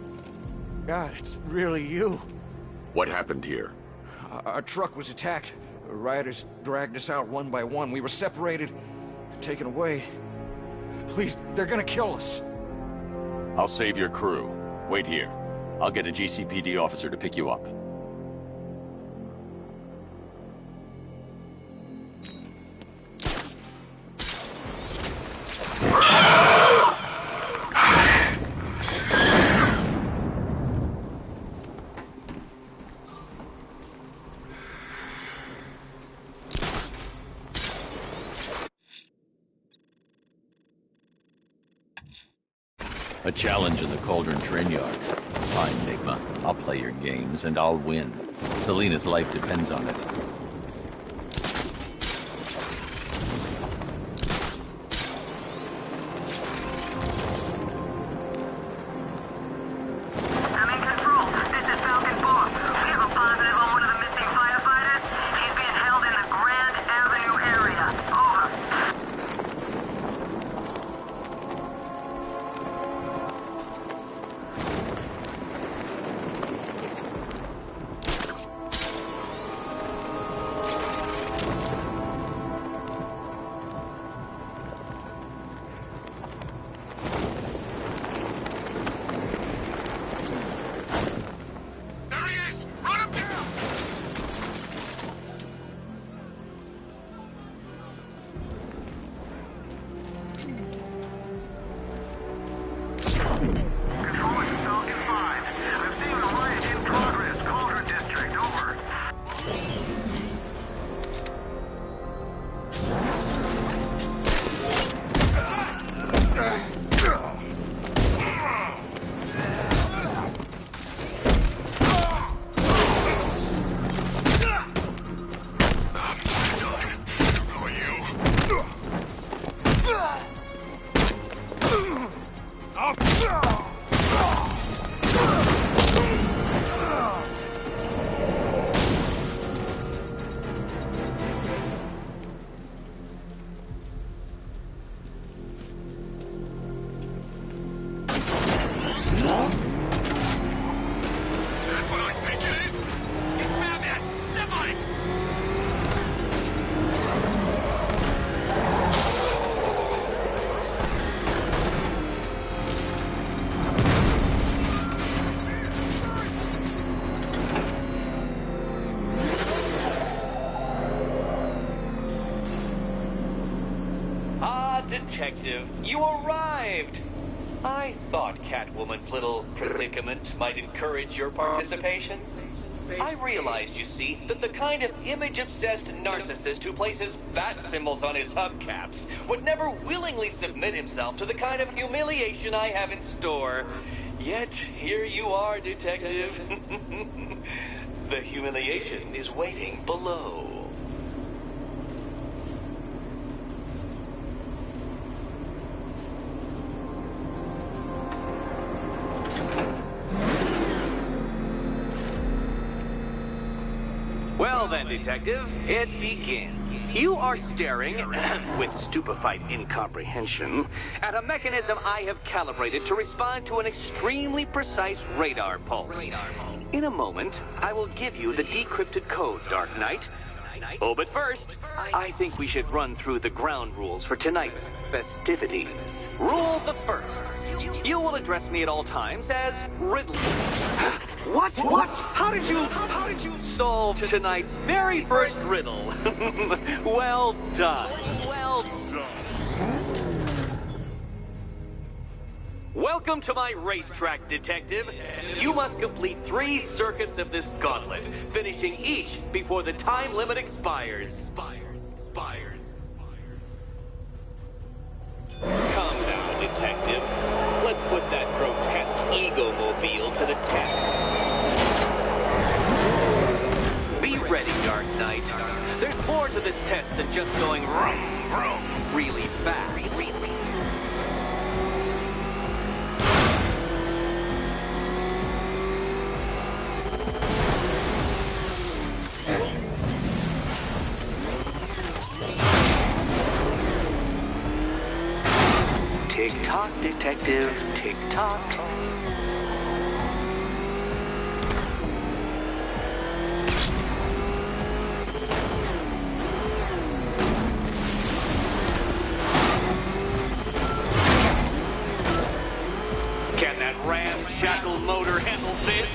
God, it's really you. What happened here? Our truck was attacked. Rioters dragged us out one by one. We were separated, taken away. Please, they're gonna kill us. I'll save your crew. Wait here. I'll get a GCPD officer to pick you up. A challenge in the Cauldron train yard. Fine, Enigma. I'll play your games, and I'll win. Selina's life depends on it. Detective, you arrived! I thought Catwoman's little predicament might encourage your participation. I realized, you see, that the kind of image-obsessed narcissist who places bat symbols on his hubcaps would never willingly submit himself to the kind of humiliation I have in store. Yet, here you are, Detective. The humiliation is waiting below. Well then, Detective, it begins. You are staring, with stupefied incomprehension, at a mechanism I have calibrated to respond to an extremely precise radar pulse. In a moment, I will give you the decrypted code, Dark Knight. Oh, but first, I think we should run through the ground rules for tonight's festivities. Rule the first. You will address me at all times as Riddle. What? How did you solve tonight's very first riddle? Well done. Welcome to my racetrack, Detective. You must complete 3 circuits of this gauntlet, finishing each before the time limit expires. Come now, Detective. Let's put that grotesque ego-mobile to the test. Be ready, Dark Knight. There's more to this test than just going really fast. Tick-tock, Detective, tick-tock. Can that ramshackle motor handle this?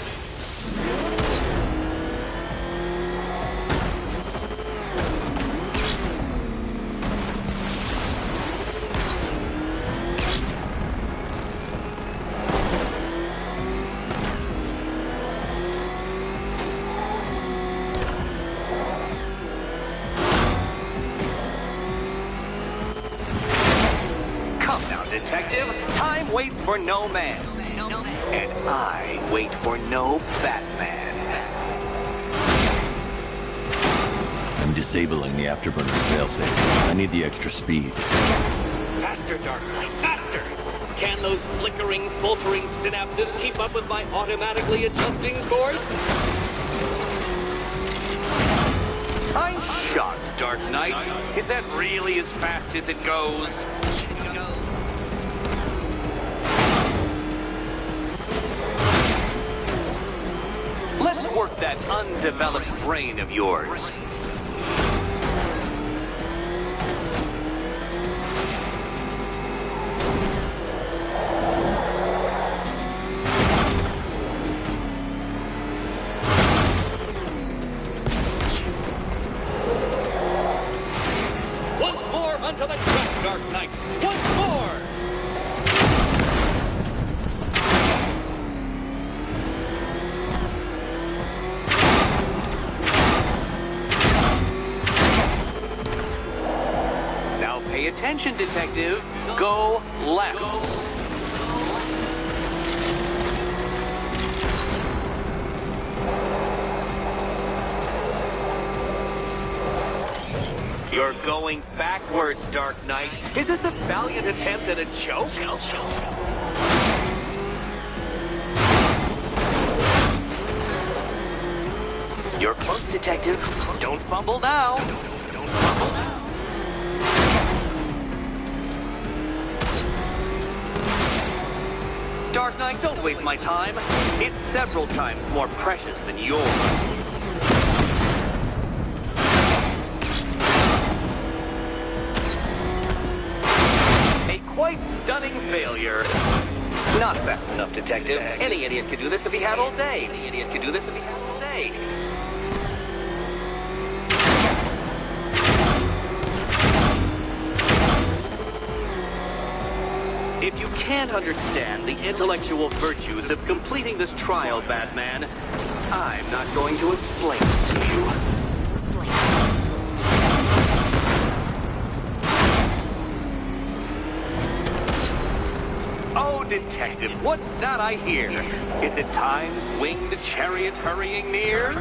Detective, time waits for no man. And I wait for no Batman. I'm disabling the Afterburner's failsafe. I need the extra speed. Faster, Dark Knight, faster! Can those flickering, faltering synapses keep up with my automatically adjusting course? I'm shocked, Dark Knight. Is that really as fast as it goes? Let's work that undeveloped brain of yours. Once more onto the track, Dark Knight. Once more! Pay attention, Detective. Go left. You're going backwards, Dark Knight. Is this a valiant attempt at a joke? You're close, Detective. Don't fumble now. Don't fumble now. Dark Knight, don't waste my time. It's several times more precious than yours. A quite stunning failure. Not fast enough, Detective. Any idiot could do this if he had all day. If you can't understand the intellectual virtues of completing this trial, Batman, I'm not going to explain it to you. Oh, Detective, what's that I hear? Is it time's winged chariot hurrying near?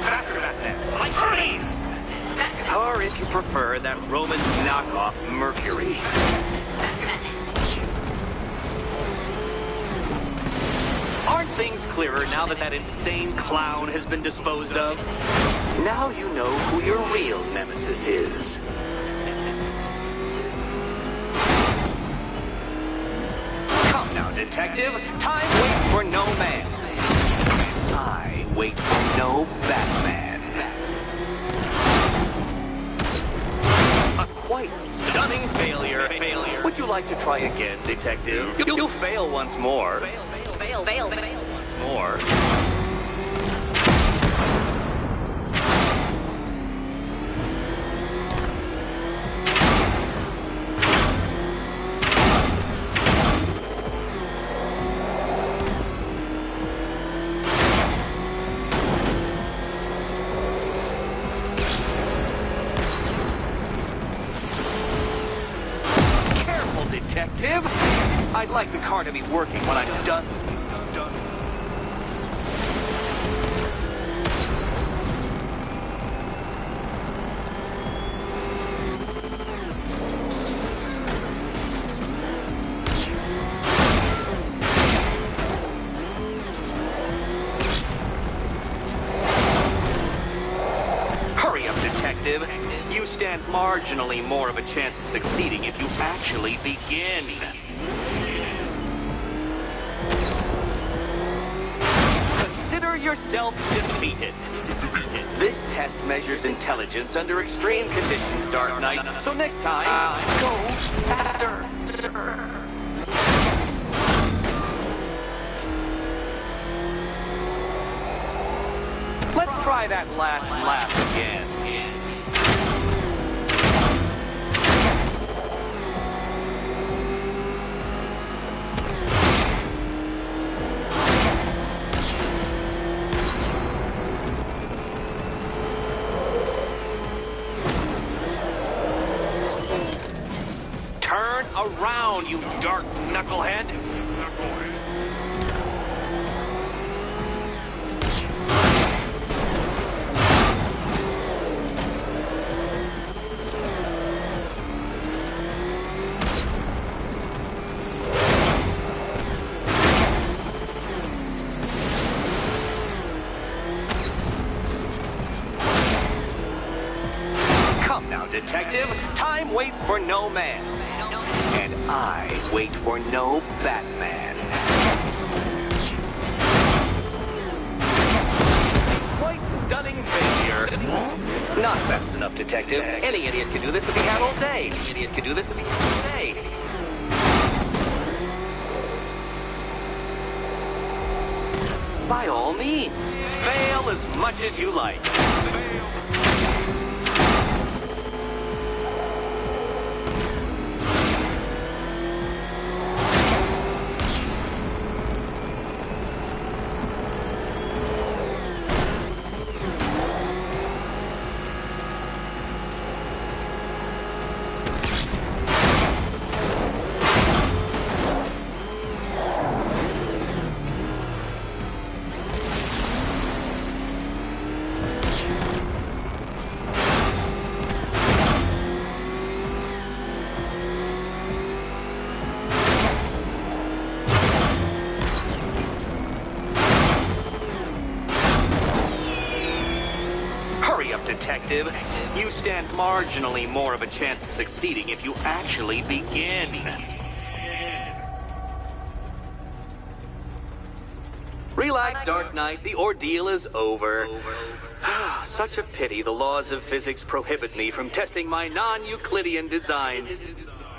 Faster, Batman! Like freeze! Or if you prefer, that Roman knockoff Mercury. Aren't things clearer now that that insane clown has been disposed of? Now you know who your real nemesis is. Come now, Detective. Time waits for no man. I wait for no Batman. A quite stunning failure. Would you like to try again, Detective? You'll fail once more. Fail once more. Detective? I'd like the car to be working when I'm done. Hurry up, Detective. You stand marginally more of a chance of succeeding if you actually begin. Consider yourself defeated. This test measures intelligence under extreme conditions, Dark Knight. So next time, go faster. Let's try that last lap again. Turn around, you dark knucklehead! Come now, Detective. Time waits for no man. And I wait for no Batman. Quite stunning failure. Not fast enough, Detective. Any idiot can do this if he had all day. By all means, fail as much as you like. Detective, you stand marginally more of a chance of succeeding if you actually begin. Relax, Dark Knight. The ordeal is over. Such a pity the laws of physics prohibit me from testing my non-Euclidean designs.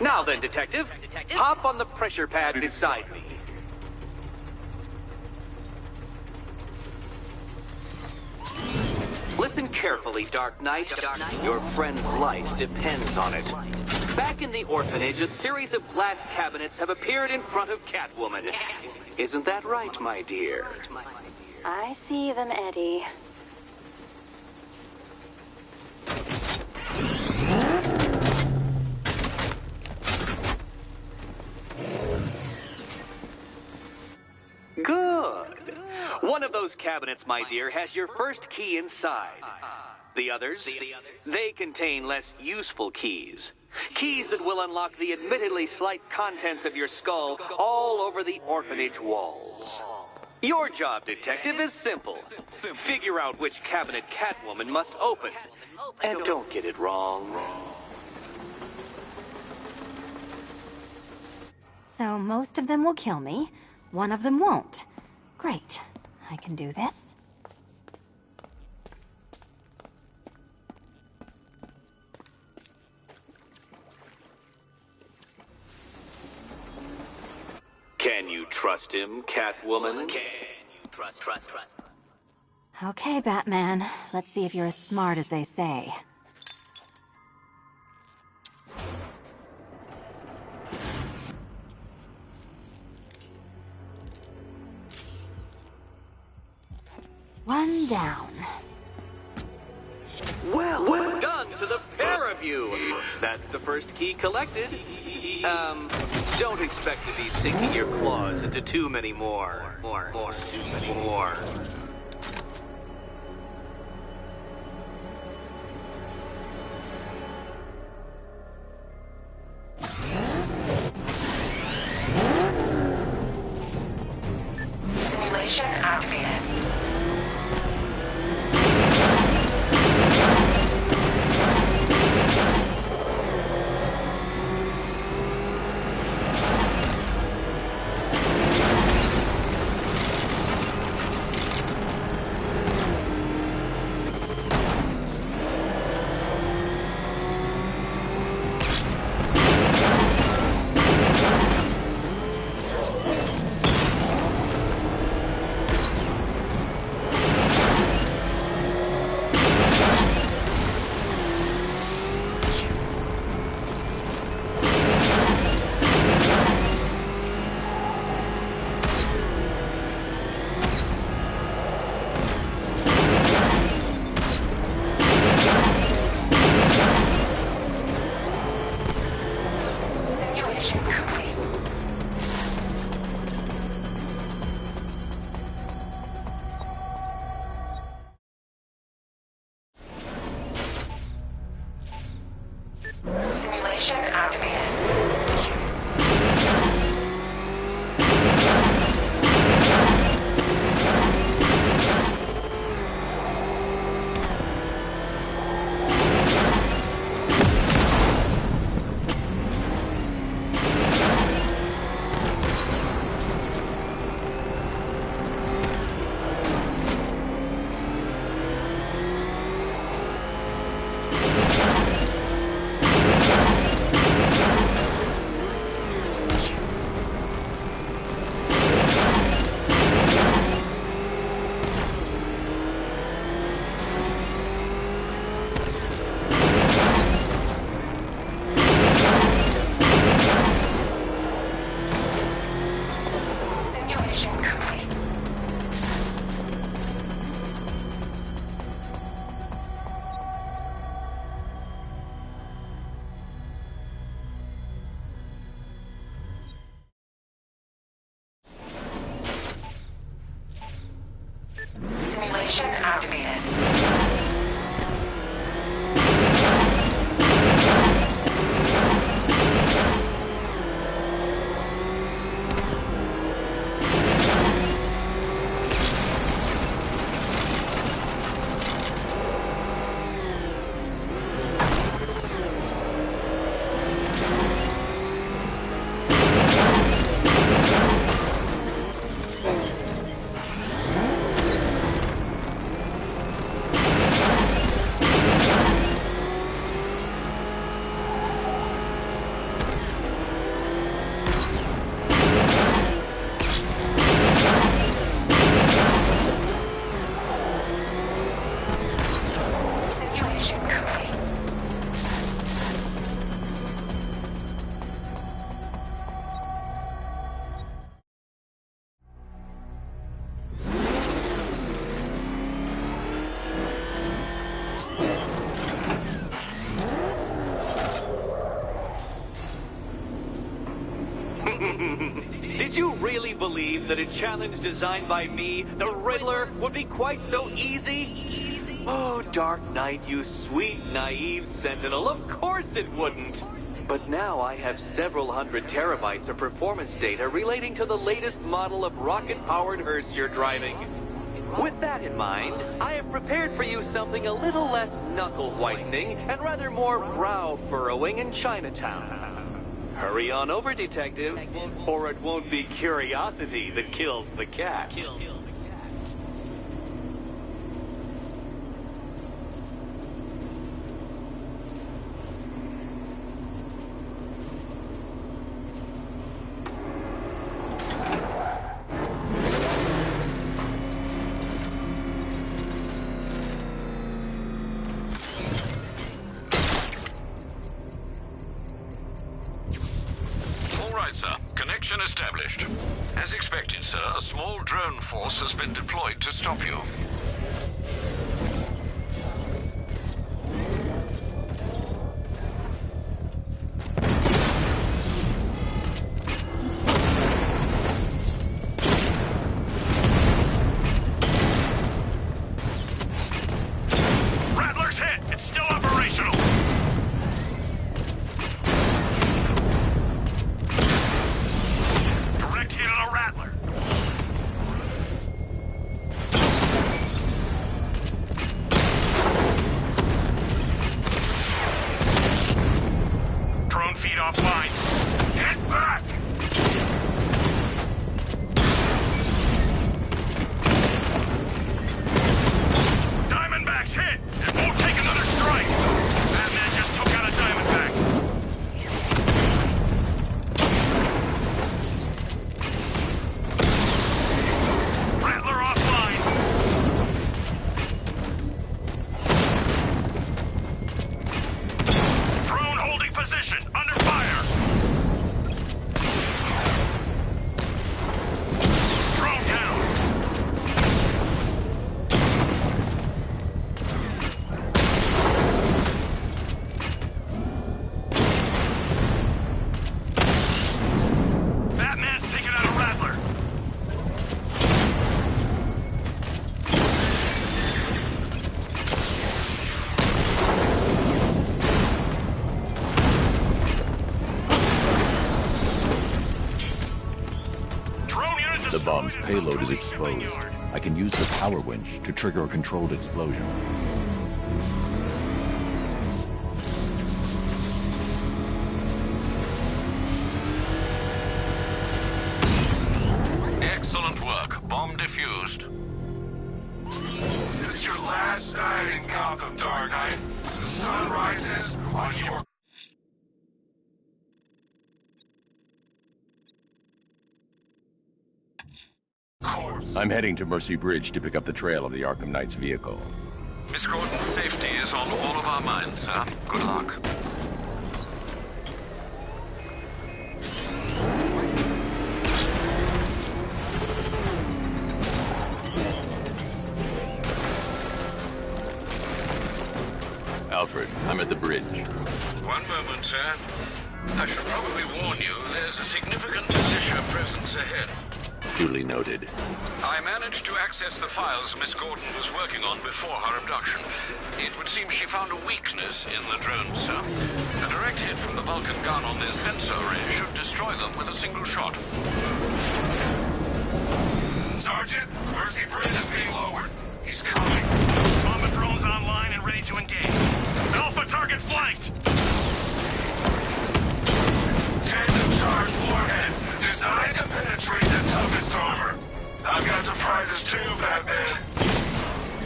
Now then, Detective, hop on the pressure pad beside me. Listen carefully, Dark Knight. Your friend's life depends on it. Back in the orphanage, a series of glass cabinets have appeared in front of Catwoman. Isn't that right, my dear? I see them, Eddie. Good. One of those cabinets, my dear, has your first key inside. The others, they contain less useful keys. Keys that will unlock the admittedly slight contents of your skull all over the orphanage walls. Your job, Detective, is simple. Figure out which cabinet Catwoman must open. And don't get it wrong. So most of them will kill me. One of them won't. Great. I can do this. Can you trust him, Catwoman? Can you trust? Okay, Batman. Let's see if you're as smart as they say. One down. Well done to the pair of you. That's the first key collected. Don't expect to be sinking your claws into too many more. Too many more. Simulation activated. Simulation activated. Simulation activated. Did you really believe that a challenge designed by me, the Riddler, would be quite so easy? Oh, Dark Knight, you sweet, naive sentinel, of course it wouldn't. But now I have several hundred terabytes of performance data relating to the latest model of rocket-powered hearse you're driving. With that in mind, I have prepared for you something a little less knuckle-whitening and rather more brow-furrowing in Chinatown. Hurry on over, Detective, or it won't be curiosity that kills the cat. established. As expected, sir, a small drone force has been deployed to stop you. Rattler's hit! It's still operational! Direct hit on a Rattler. Drone feed offline. Get back! Diamondback's hit! It won't take another strike! Batman just took out a Diamondback. Rattler offline. Drone holding position, under fire. Drone down. Batman's taking out a Rattler. Drone unit The bomb's payload is exposed. I can use the power winch to trigger a controlled explosion. Excellent work. Bomb defused. This is your last night in Gotham, Dark Knight. The sun rises on your... I'm heading to Mercy Bridge to pick up the trail of the Arkham Knight's vehicle. Miss Gordon's safety is on all of our minds, sir. Good luck. Alfred, I'm at the bridge. One moment, sir. I should probably warn you, there's a significant militia presence ahead. Duly noted. I managed to access the files Miss Gordon was working on before her abduction. It would seem she found a weakness in the drones, sir. A direct hit from the Vulcan gun on their sensor array should destroy them with a single shot. Sergeant, Mercy Bridge is being lowered. He's coming. Bomber drones online and ready to engage. Alpha target flanked! Tandem charge warhead, designed to penetrate the toughest armor. I've got surprises too, Batman.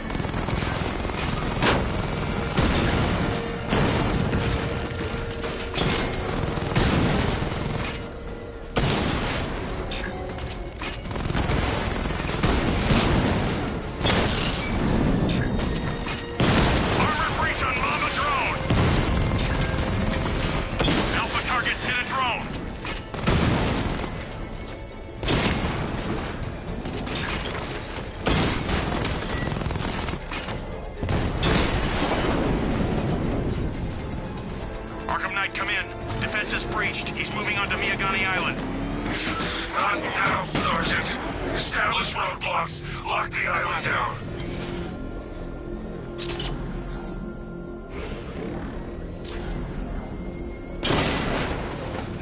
Armor breach on Mama drone! Alpha targets hit a drone! Arkham Knight, come in. Defense is breached. He's moving onto Miyagani Island. Not now, Sergeant. Establish roadblocks. Lock the island down.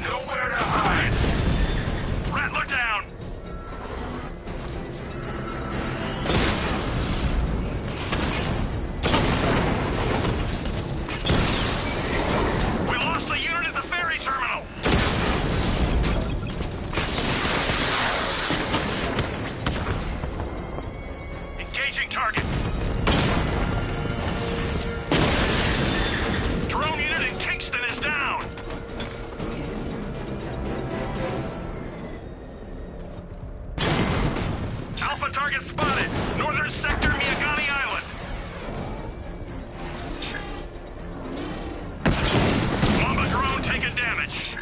Nowhere to hide. Rattler down! We lost the unit at the ferry terminal! Engaging target. Drone unit in Kingston is down. Alpha target spotted. Northern sector, Miyagani Island. Mamba drone taking damage.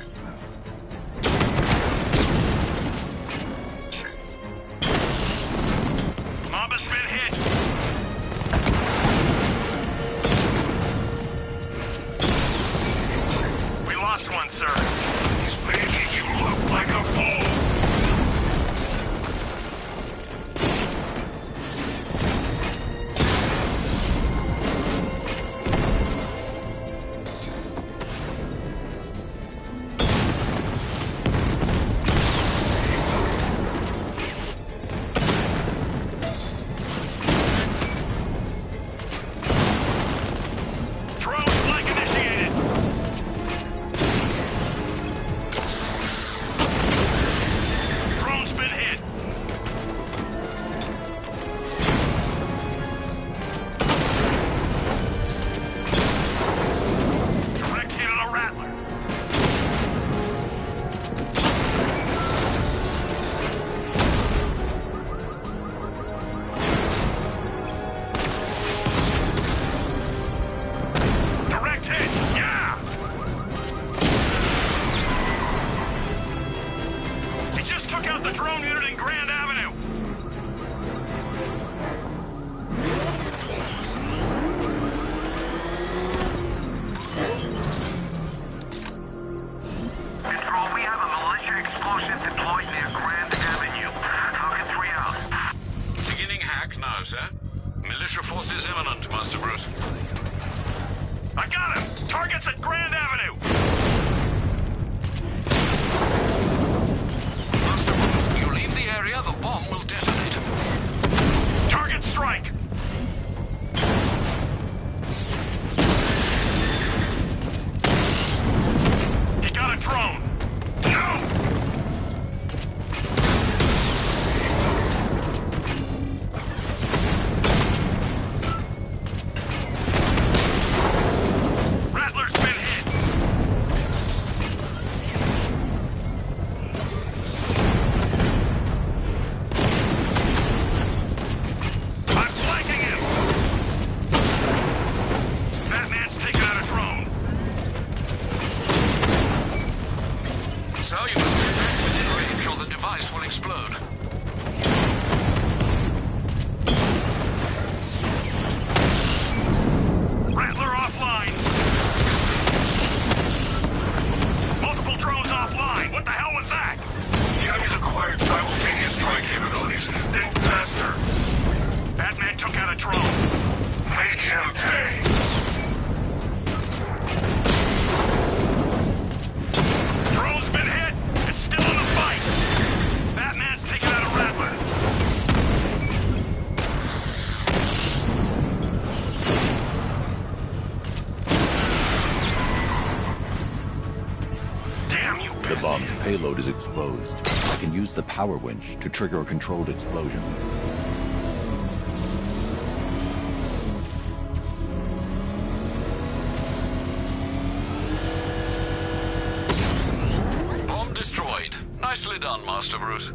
sir. Militia forces imminent, Master Bruce. I got him! Target's at Grand Avenue! Master Bruce, you leave the area, the bomb will detonate. Target strike! He got a drone! No! Rattler's been hit! I'm flanking him! Batman's taken out a drone. So you must get back within range or the device will explode. Rattler offline! Multiple drones offline! What the hell was that? The enemy's acquired simultaneous strike capabilities. Think faster. Batman took out a drone. Make him pay. Drone's been hit! It's still in the fight! Batman's taken out a Rattler. Damn you, The bomb's payload is exposed. I can use the power winch to trigger a controlled explosion. Bomb destroyed. Nicely done, Master Bruce.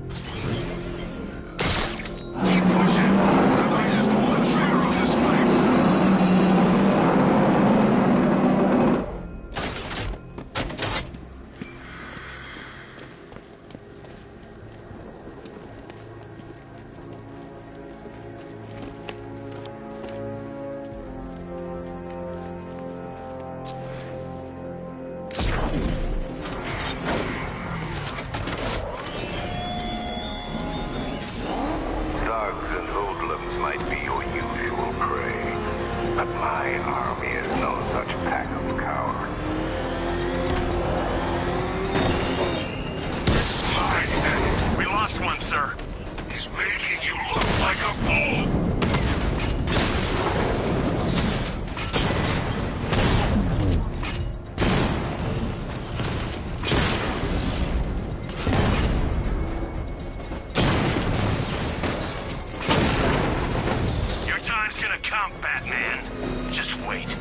Keep pushing. I might just pull the trigger on this place. Thugs and hoodlums might be your usual prey, but my army is no such pack of cowards. This is my city. We lost one, sir. He's making you look like a fool. Your time's gonna come, Batman. Just wait.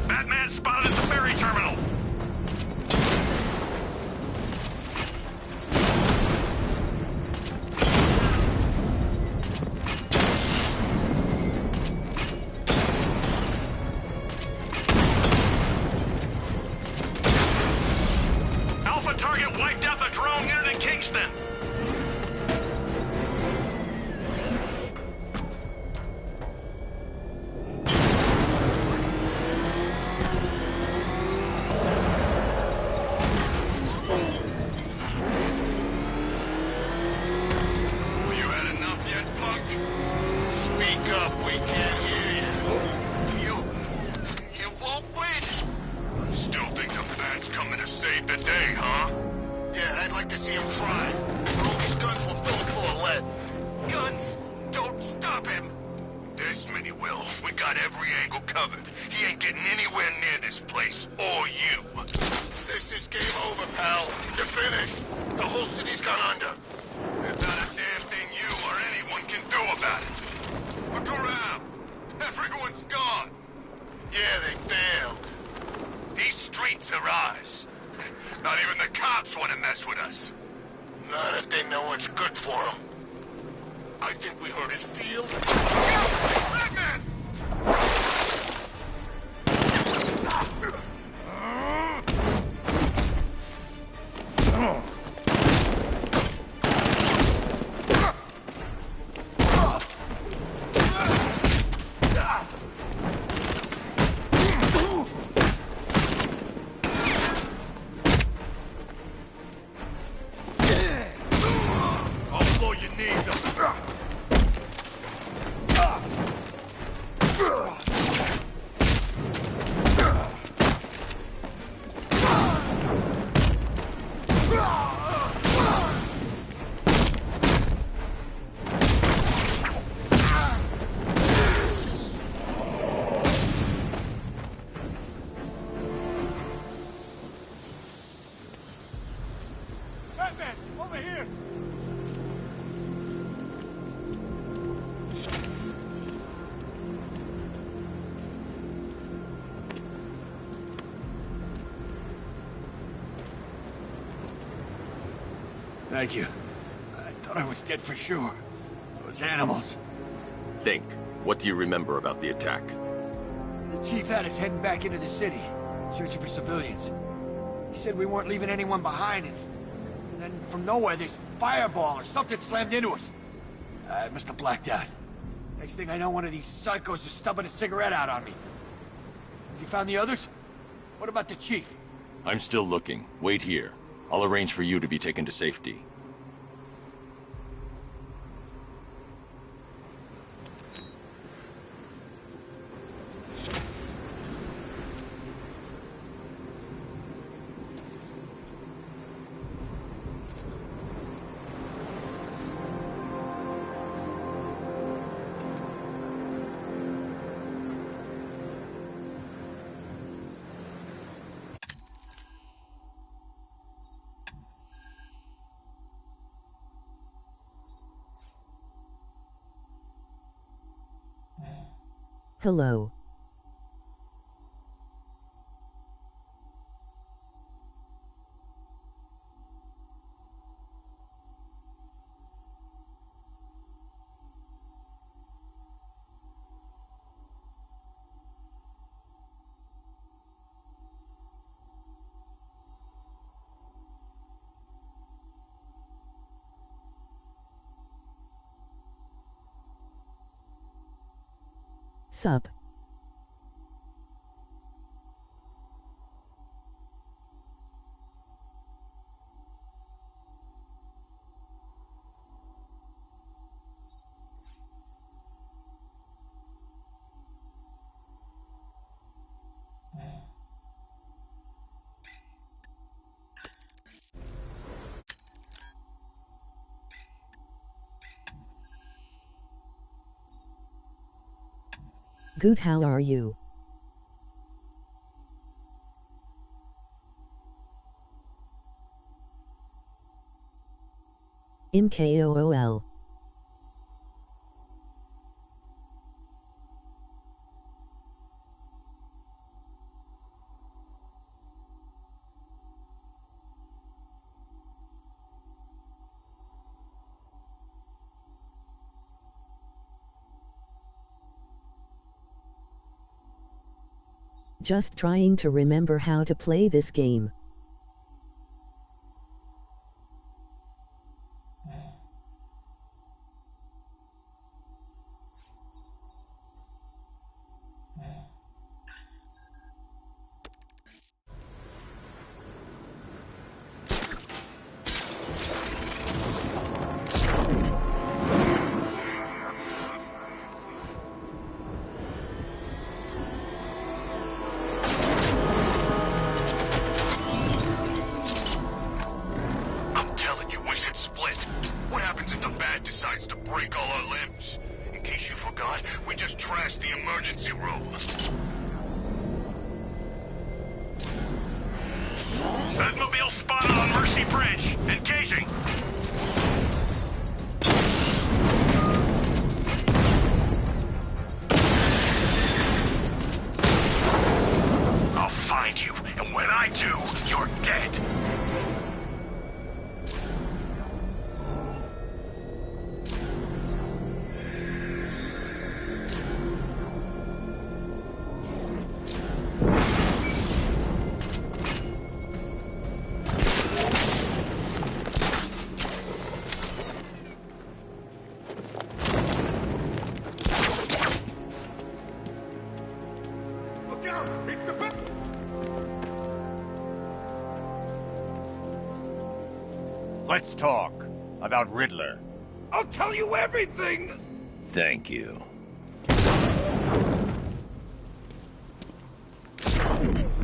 Batman spotted at the ferry terminal. Alpha target wiped out the drone unit in Kingston. You had enough yet, punk? Speak up, we can't hear you. You won't win. Still think the Bat's coming to save the day, huh? Yeah, I'd like to see him try. Throw these guns, we'll fill it full of lead. Guns? Don't stop him. This many will. We got every angle covered. He ain't getting anywhere near this place, or you. This is game over, pal. You're finished. The whole city's gone under. There's not a damn thing you or anyone can do about it. Look around. Everyone's gone. Yeah, they failed. These streets are ours. Not even the cops want to mess with us. Not if they know what's good for them. I think we hurt his field. Batman! Thank you. I thought I was dead for sure. Those animals. Think. What do you remember about the attack? The chief had us heading back into the city, searching for civilians. He said we weren't leaving anyone behind, and then from nowhere, this fireball or something slammed into us. I must have blacked out. Next thing I know, one of these psychos is stubbing a cigarette out on me. Have you found the others? What about the chief? I'm still looking. Wait here. I'll arrange for you to be taken to safety. Hello. Sup. Good, how are you? MKOOL. Just trying to remember how to play this game. decides to break all our limbs. In case you forgot, we just trashed the emergency room. Batmobile spotted on Mercy Bridge. Engaging. I'll find you, and when I do, you're dead. Let's talk about Riddler. I'll tell you everything! Thank you. Doing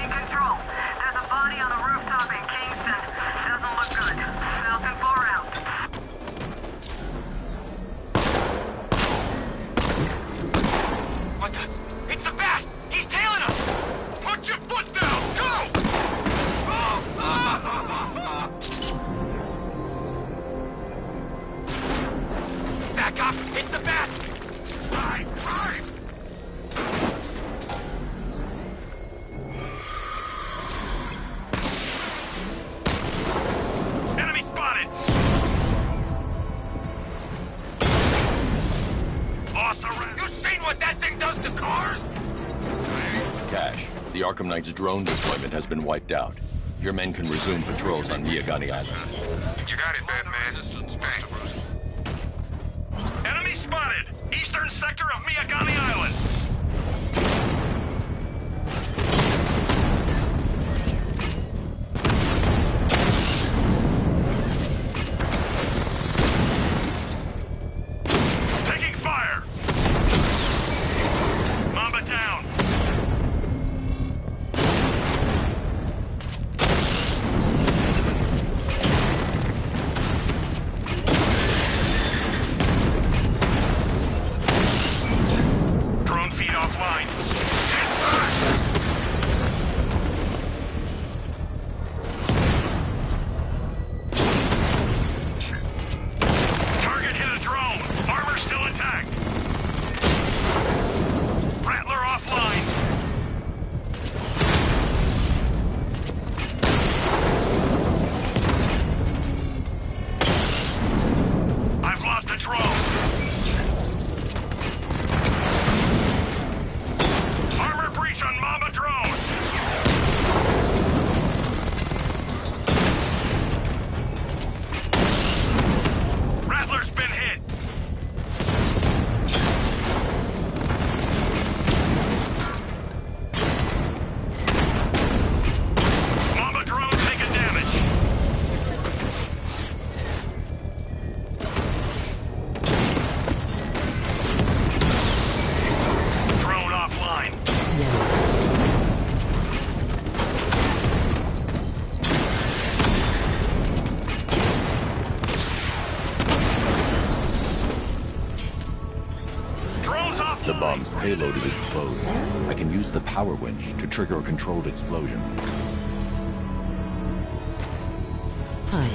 control. There's a body on a rooftop in Kingston. Doesn't look good. Falcon 4 out. What the? It's the bat! He's tailing us! Put your foot down! Go! Back up! It's the bat! Drive! Drive! lost a rat. You seen what that thing does to cars? Cash, the Arkham Knight's drone deployment has been wiped out. Your men can resume patrols on Miyagani Island. You got it, Batman. Thanks. Enemy spotted! Eastern sector of Miyagani Island! Taking fire! Mamba down! Drone feed offline. Target hit a drone. Armor still intact. Rattler offline. I've lost the drone. Armor breach on Mamba drone. Rattler's been hit. Mamba drone taking damage. Drone offline. Drones offline. The bomb's payload is exposed. I can use the power winch to trigger a controlled explosion. Hi.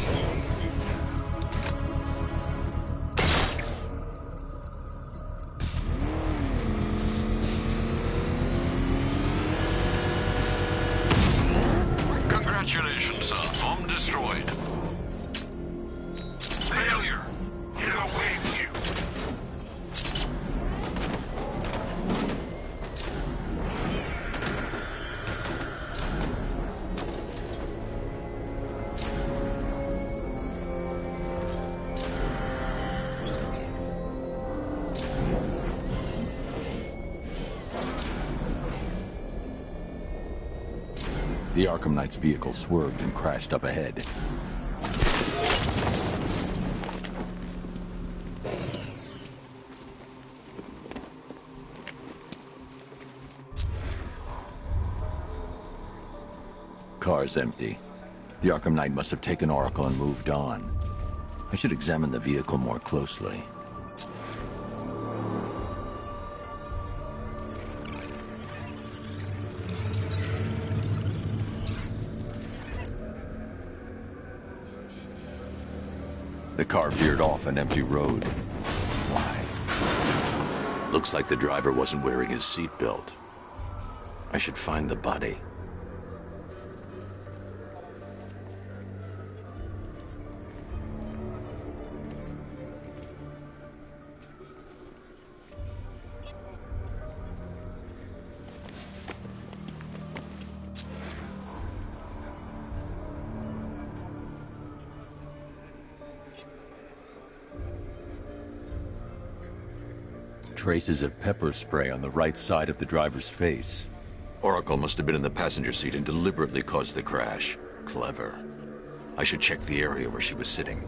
Congratulations, son. Bomb destroyed. Failure. It awaits you. The Arkham Knight's vehicle swerved and crashed up ahead. Car's empty. The Arkham Knight must have taken Oracle and moved on. I should examine the vehicle more closely. The car veered off an empty road. Why? Looks like the driver wasn't wearing his seatbelt. I should find the body. Traces of pepper spray on the right side of the driver's face. Oracle must have been in the passenger seat and deliberately caused the crash. Clever. I should check the area where she was sitting.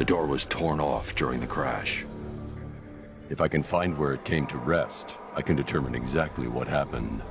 The door was torn off during the crash. If I can find where it came to rest, I can determine exactly what happened.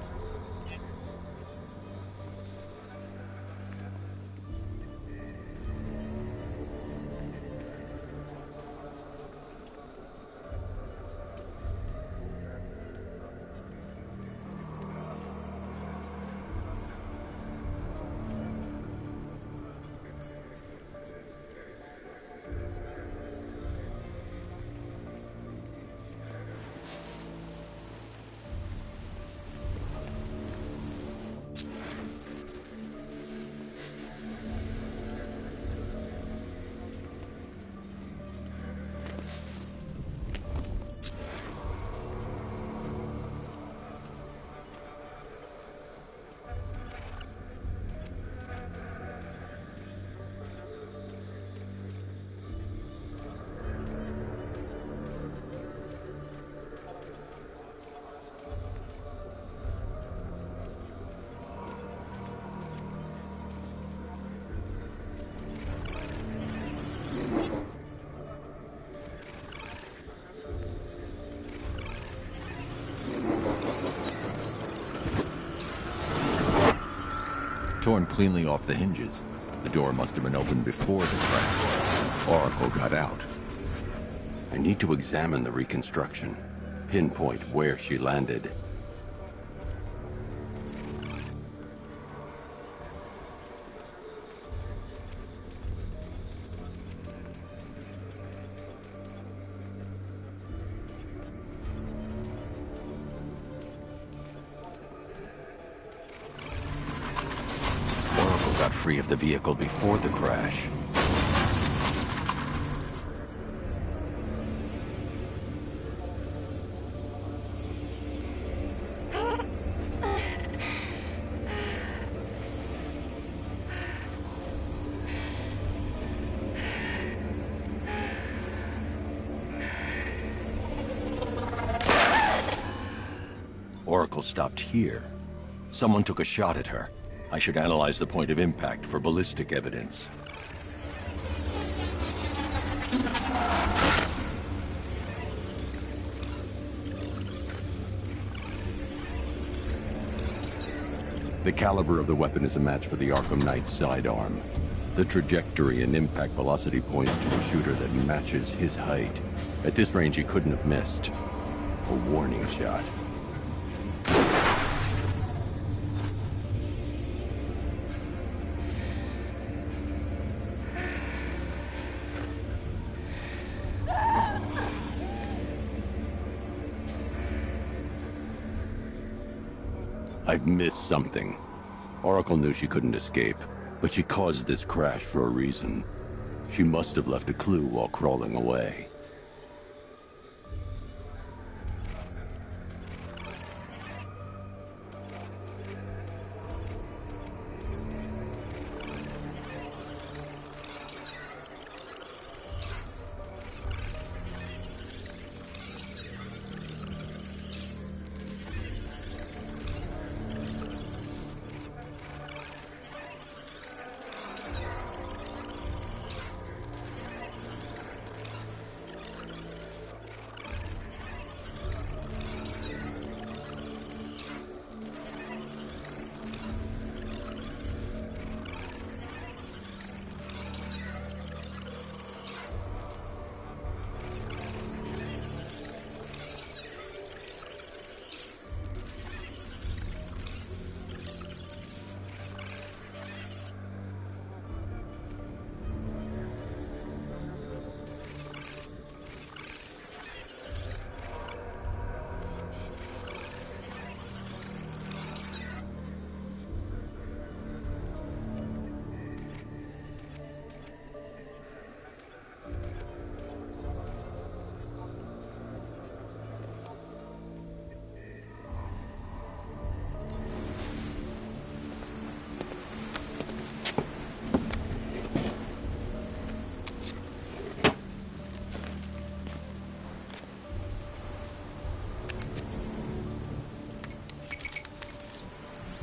Torn cleanly off the hinges. The door must have been opened before the crash. Oracle got out. I need to examine the reconstruction, pinpoint where she landed. Got free of the vehicle before the crash. Oracle stopped here. Someone took a shot at her. I should analyze the point of impact for ballistic evidence. The caliber of the weapon is a match for the Arkham Knight's sidearm. The trajectory and impact velocity points to a shooter that matches his height. At this range, he couldn't have missed. A warning shot. I've missed something. Oracle knew she couldn't escape, but she caused this crash for a reason. She must have left a clue while crawling away.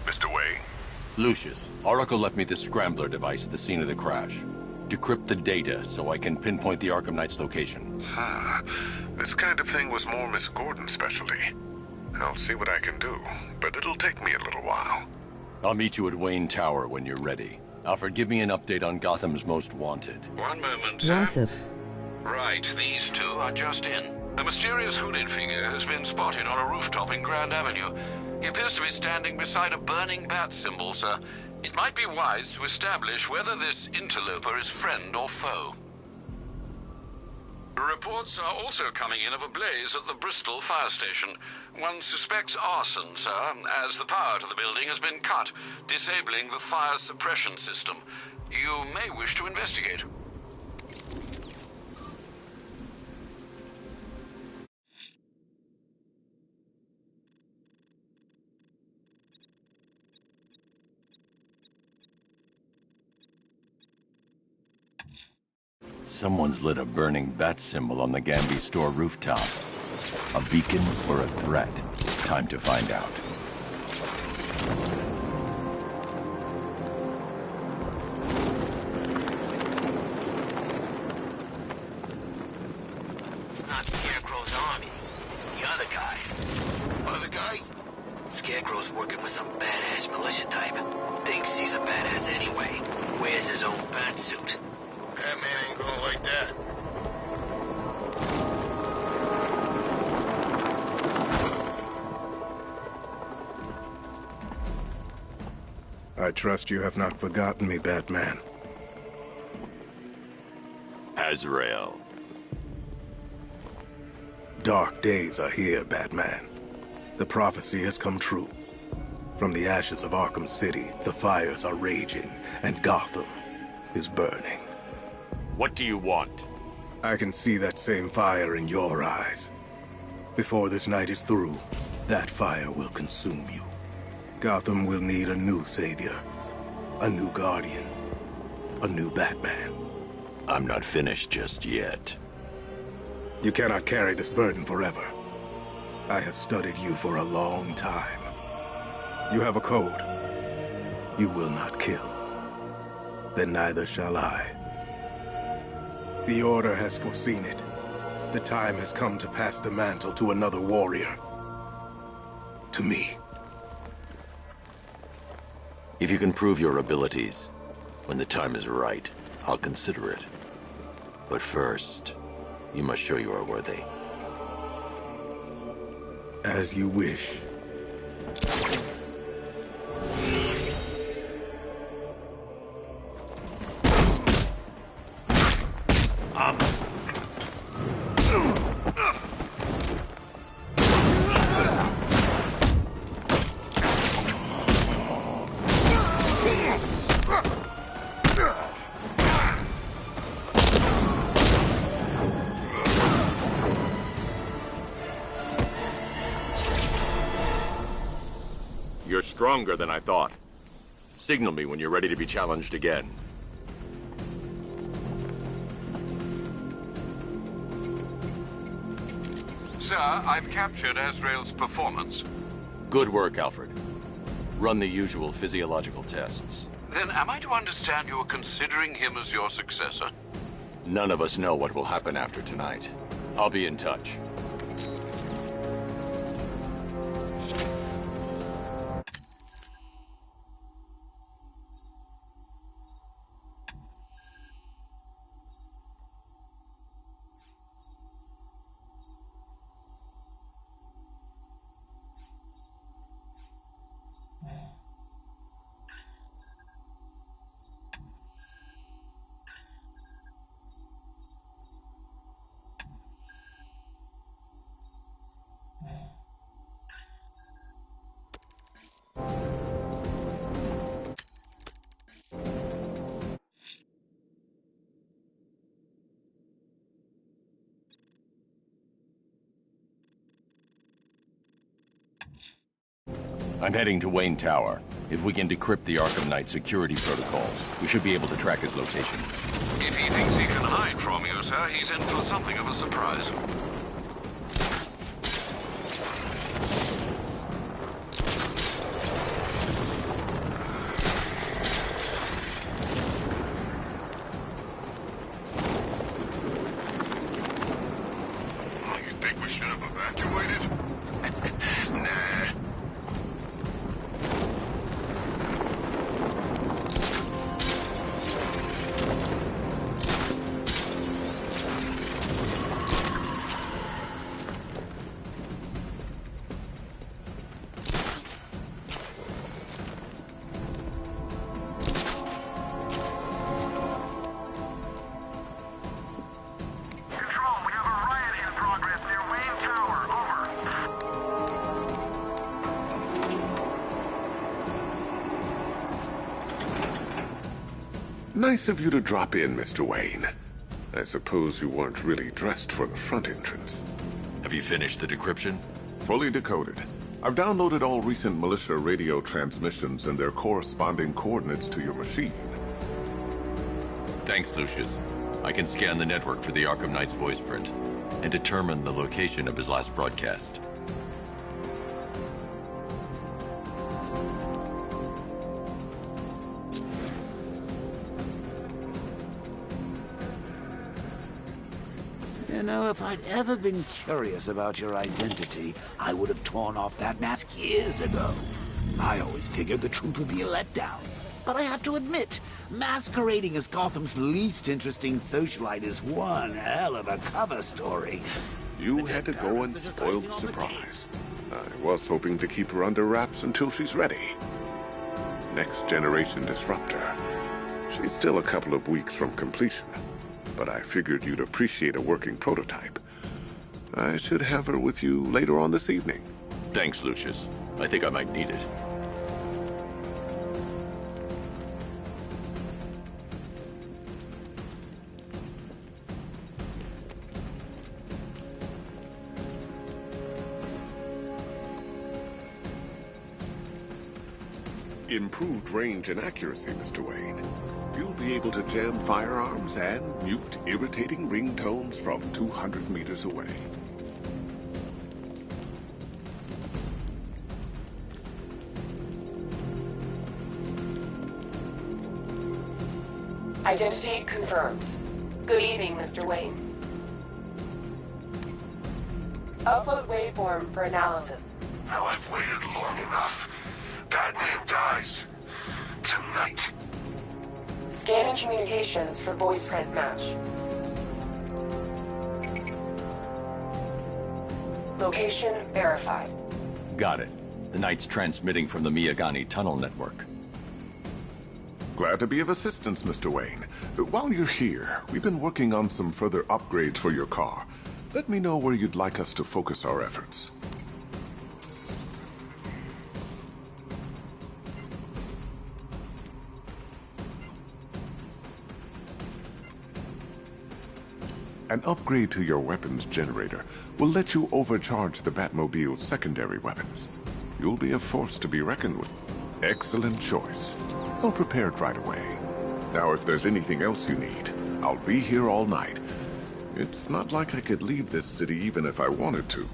Mr. Wayne? Lucius, Oracle left me the scrambler device at the scene of the crash. Decrypt the data so I can pinpoint the Arkham Knight's location. This kind of thing was more Miss Gordon's specialty. I'll see what I can do, but it'll take me a little while. I'll meet you at Wayne Tower when you're ready. Alfred, give me an update on Gotham's Most Wanted. One moment, sir. Gossip. Right, these two are just in. A mysterious hooded figure has been spotted on a rooftop in Grand Avenue. He appears to be standing beside a burning bat symbol, sir. It might be wise to establish whether this interloper is friend or foe. Reports are also coming in of a blaze at the Bristol fire station. One suspects arson, sir, as the power to the building has been cut, disabling the fire suppression system. You may wish to investigate. Someone's lit a burning bat symbol on the Gamby store rooftop. A beacon or a threat? Time to find out. It's not Scarecrow's army. It's the other guys. Other guy? Scarecrow's working with some badass militia type. Thinks he's a badass anyway. Wears his own bat suit. Batman ain't gonna like that. I trust you have not forgotten me, Batman. Azrael. Dark days are here, Batman. The prophecy has come true. From the ashes of Arkham City, the fires are raging, and Gotham is burning. What do you want? I can see that same fire in your eyes. Before this night is through, that fire will consume you. Gotham will need a new savior, a new guardian, a new Batman. I'm not finished just yet. You cannot carry this burden forever. I have studied you for a long time. You have a code. You will not kill. Then neither shall I. The Order has foreseen it. The time has come to pass the mantle to another warrior. To me. If you can prove your abilities, when the time is right, I'll consider it. But first, you must show you are worthy. As you wish. You're stronger than I thought. Signal me when you're ready to be challenged again. Sir, I've captured Azrael's performance. Good work, Alfred. Run the usual physiological tests. Then am I to understand you're considering him as your successor? None of us know what will happen after tonight. I'll be in touch. I'm heading to Wayne Tower. If we can decrypt the Arkham Knight security protocols, we should be able to track his location. If he thinks he can hide from you, sir, he's in for something of a surprise. Nice of you to drop in, Mr. Wayne. I suppose you weren't really dressed for the front entrance. Have you finished the decryption? Fully decoded. I've downloaded all recent militia radio transmissions and their corresponding coordinates to your machine. Thanks, Lucius. I can scan the network for the Arkham Knight's voice print and determine the location of his last broadcast. You know, if I'd ever been curious about your identity, I would have torn off that mask years ago. I always figured the truth would be a letdown. But I have to admit, masquerading as Gotham's least interesting socialite is one hell of a cover story. You had to go and spoil the surprise. I was hoping to keep her under wraps until she's ready. Next generation disruptor. She's still a couple of weeks from completion, but I figured you'd appreciate a working prototype. I should have her with you later on this evening. Thanks, Lucius. I think I might need it. Improved range and accuracy, Mr. Wayne. You'll be able to jam firearms and mute irritating ringtones from 200 meters away. Identity confirmed. Good evening, Mr. Wayne. Upload waveform for analysis. Now I've waited long enough. Batman dies. Tonight. Scanning communications for voice print match. Location verified. Got it. The Knight's transmitting from the Miyagani tunnel network. Glad to be of assistance, Mr. Wayne. While you're here, we've been working on some further upgrades for your car. Let me know where you'd like us to focus our efforts. An upgrade to your weapons generator will let you overcharge the Batmobile's secondary weapons. You'll be a force to be reckoned with. Excellent choice. I'll prepare it right away. Now, if there's anything else you need, I'll be here all night. It's not like I could leave this city even if I wanted to.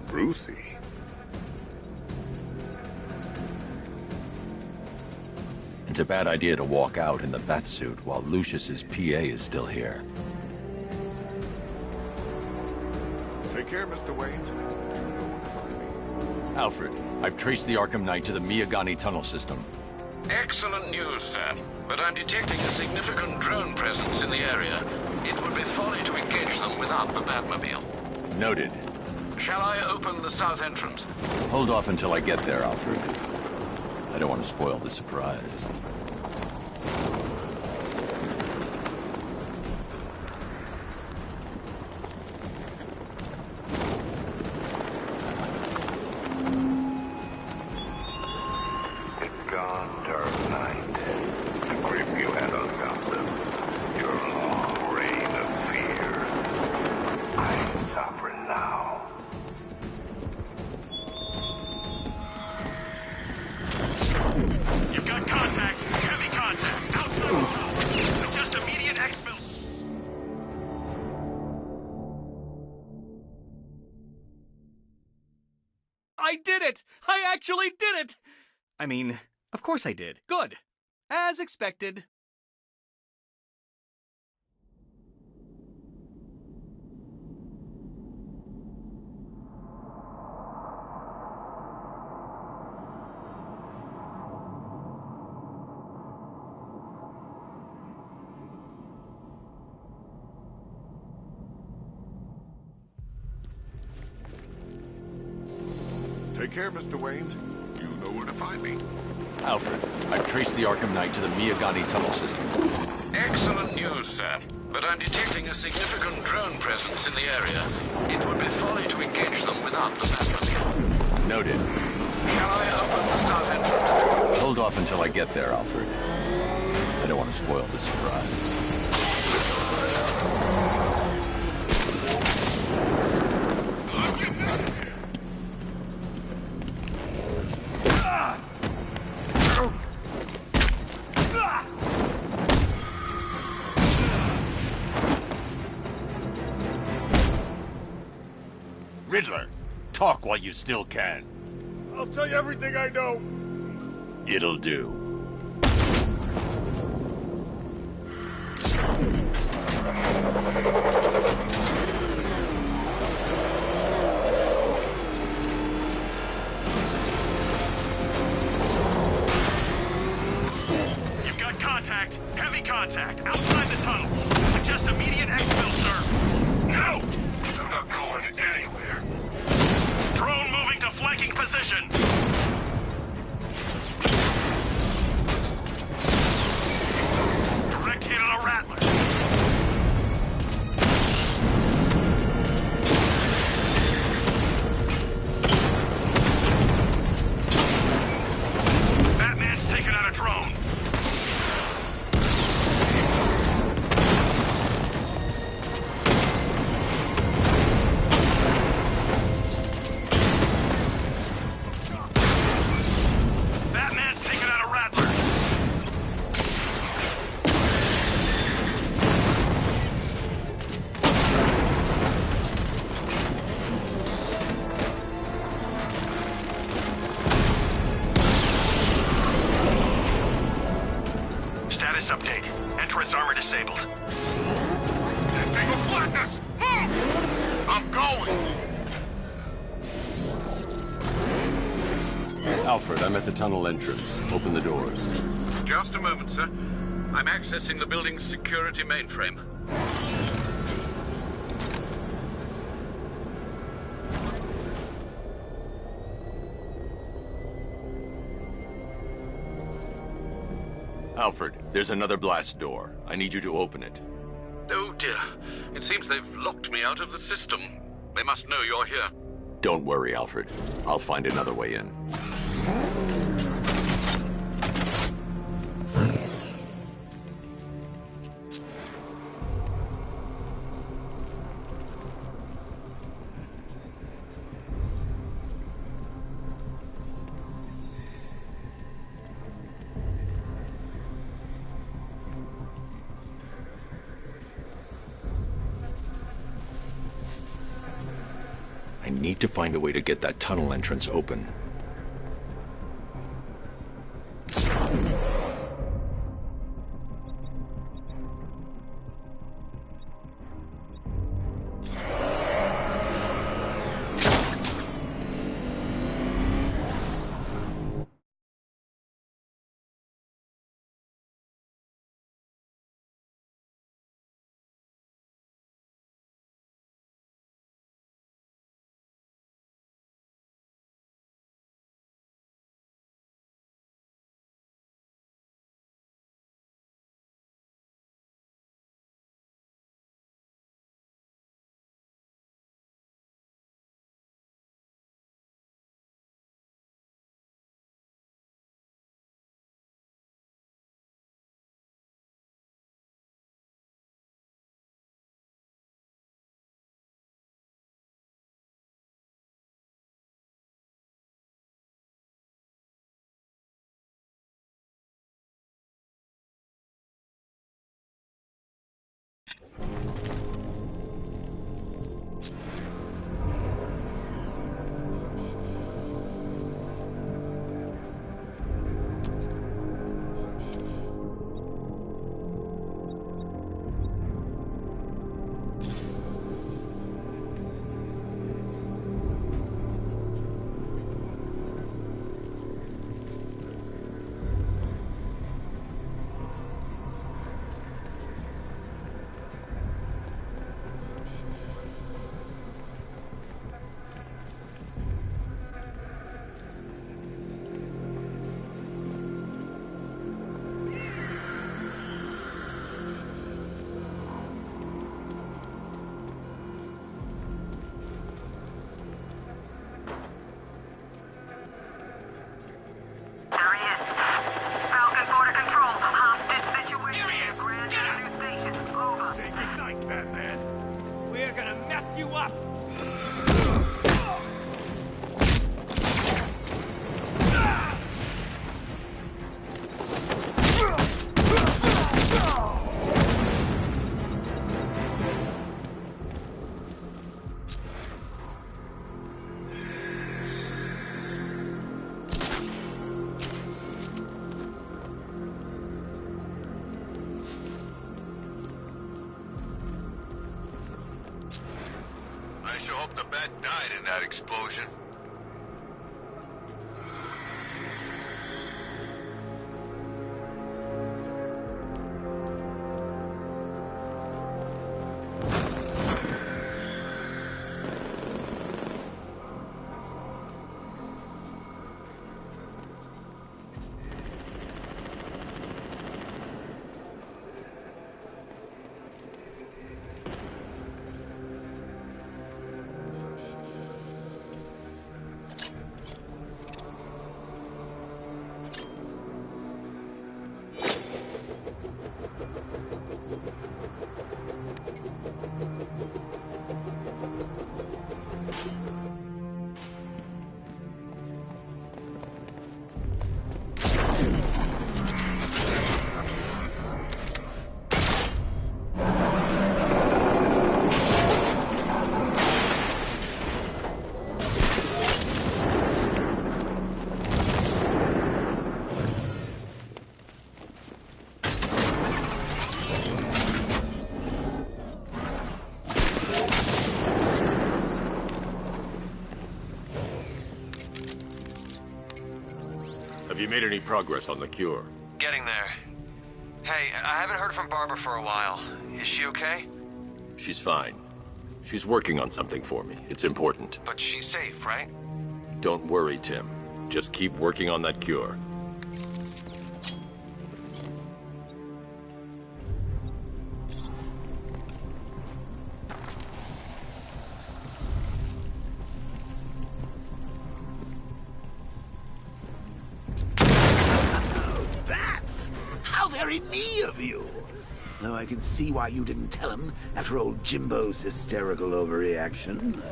Brucey? It's a bad idea to walk out in the Batsuit while Lucius's PA is still here. Take care, Mr. Wayne. Alfred, I've traced the Arkham Knight to the Miyagani tunnel system. Excellent news, sir. But I'm detecting a significant drone presence in the area. It would be folly to engage them without the Batmobile. Noted. Shall I open the south entrance? Hold off until I get there, Alfred. I don't want to spoil the surprise. It's gone, Dark Knight. The grip you had on Gotham. Your long reign of fear. I'm sovereign now. You've got contact. Heavy contact. Outside the tunnel. Just immediate expel. I did it! I actually did it! I mean, of course I did. Good. As expected. Take care, Mr. Wayne. You know where to find me. Alfred, I've traced the Arkham Knight to the Miyagani tunnel system. Excellent news, sir. But I'm detecting a significant drone presence in the area. It would be folly to engage them without the Batmobile. Noted. Shall I open the south entrance? Hold off until I get there, Alfred. I don't want to spoil the surprise. Riddler, talk while you still can. I'll tell you everything I know. It'll do. You've got contact. Heavy contact. Outside the tunnel. Suggest immediate exfil, sir. No! I'm not going anywhere. Drone moving to flanking position. Direct hit on a Rattler. Batman's taken out a drone. Batman's taken out a Rattler. Status update. Entrance armor disabled. That thing will flatten us! Move! I'm going! Alfred, I'm at the tunnel entrance. Open the doors. Just a moment, sir. I'm accessing the building's security mainframe. Alfred, there's another blast door. I need you to open it. Oh dear. It seems they've locked me out of the system. They must know you're here. Don't worry, Alfred. I'll find another way in. I need to find a way to get that tunnel entrance open. you up! I sure hope the bat died in that explosion. Have you made any progress on the cure? Getting there. Hey, I haven't heard from Barbara for a while. Is she okay? She's fine. She's working on something for me. It's important. But she's safe, right? Don't worry, Tim. Just keep working on that cure. How very me of you! Though I can see why you didn't tell him after old Jimbo's hysterical overreaction.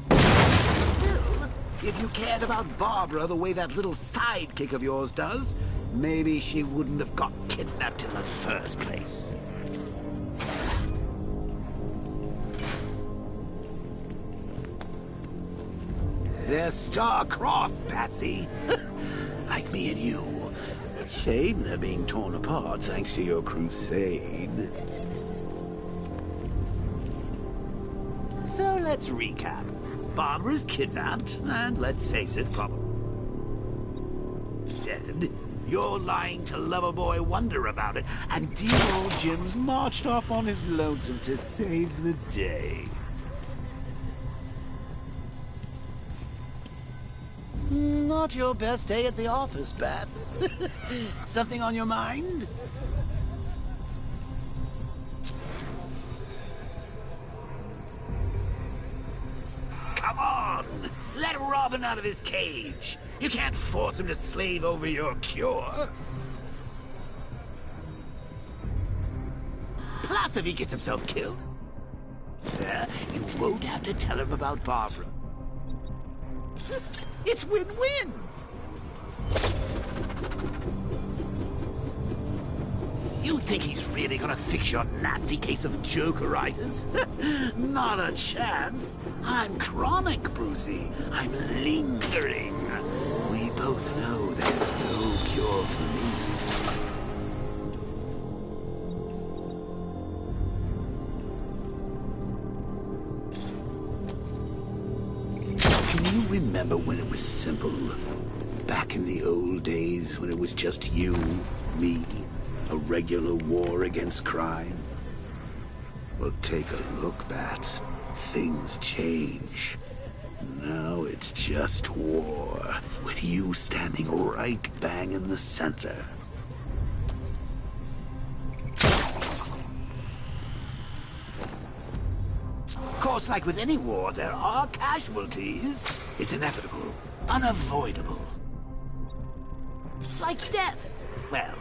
Still, if you cared about Barbara the way that little sidekick of yours does, maybe she wouldn't have got kidnapped in the first place. They're star-crossed, Patsy. Like me and you. Shame they're being torn apart thanks to your crusade. So let's recap. Barbara's kidnapped, and let's face it, probably dead. You're lying to Loverboy Wonder about it, and dear old Jim's marched off on his lonesome to save the day. Not your best day at the office, Bats. Something on your mind? Come on! Let Robin out of his cage! You can't force him to slave over your cure! Plus, if he gets himself killed, you won't have to tell him about Barbara. It's win-win! You think he's really gonna fix your nasty case of jokeritis? Not a chance. I'm chronic, Brucey. I'm lingering. We both know there's no cure for me. Can you remember when it was simple? Back in the old days when it was just you, me, a regular war against crime? Well, take a look, Bats. Things change. Now it's just war, with you standing right bang in the center. Of course, like with any war, there are casualties. It's inevitable, unavoidable. Like death. Well,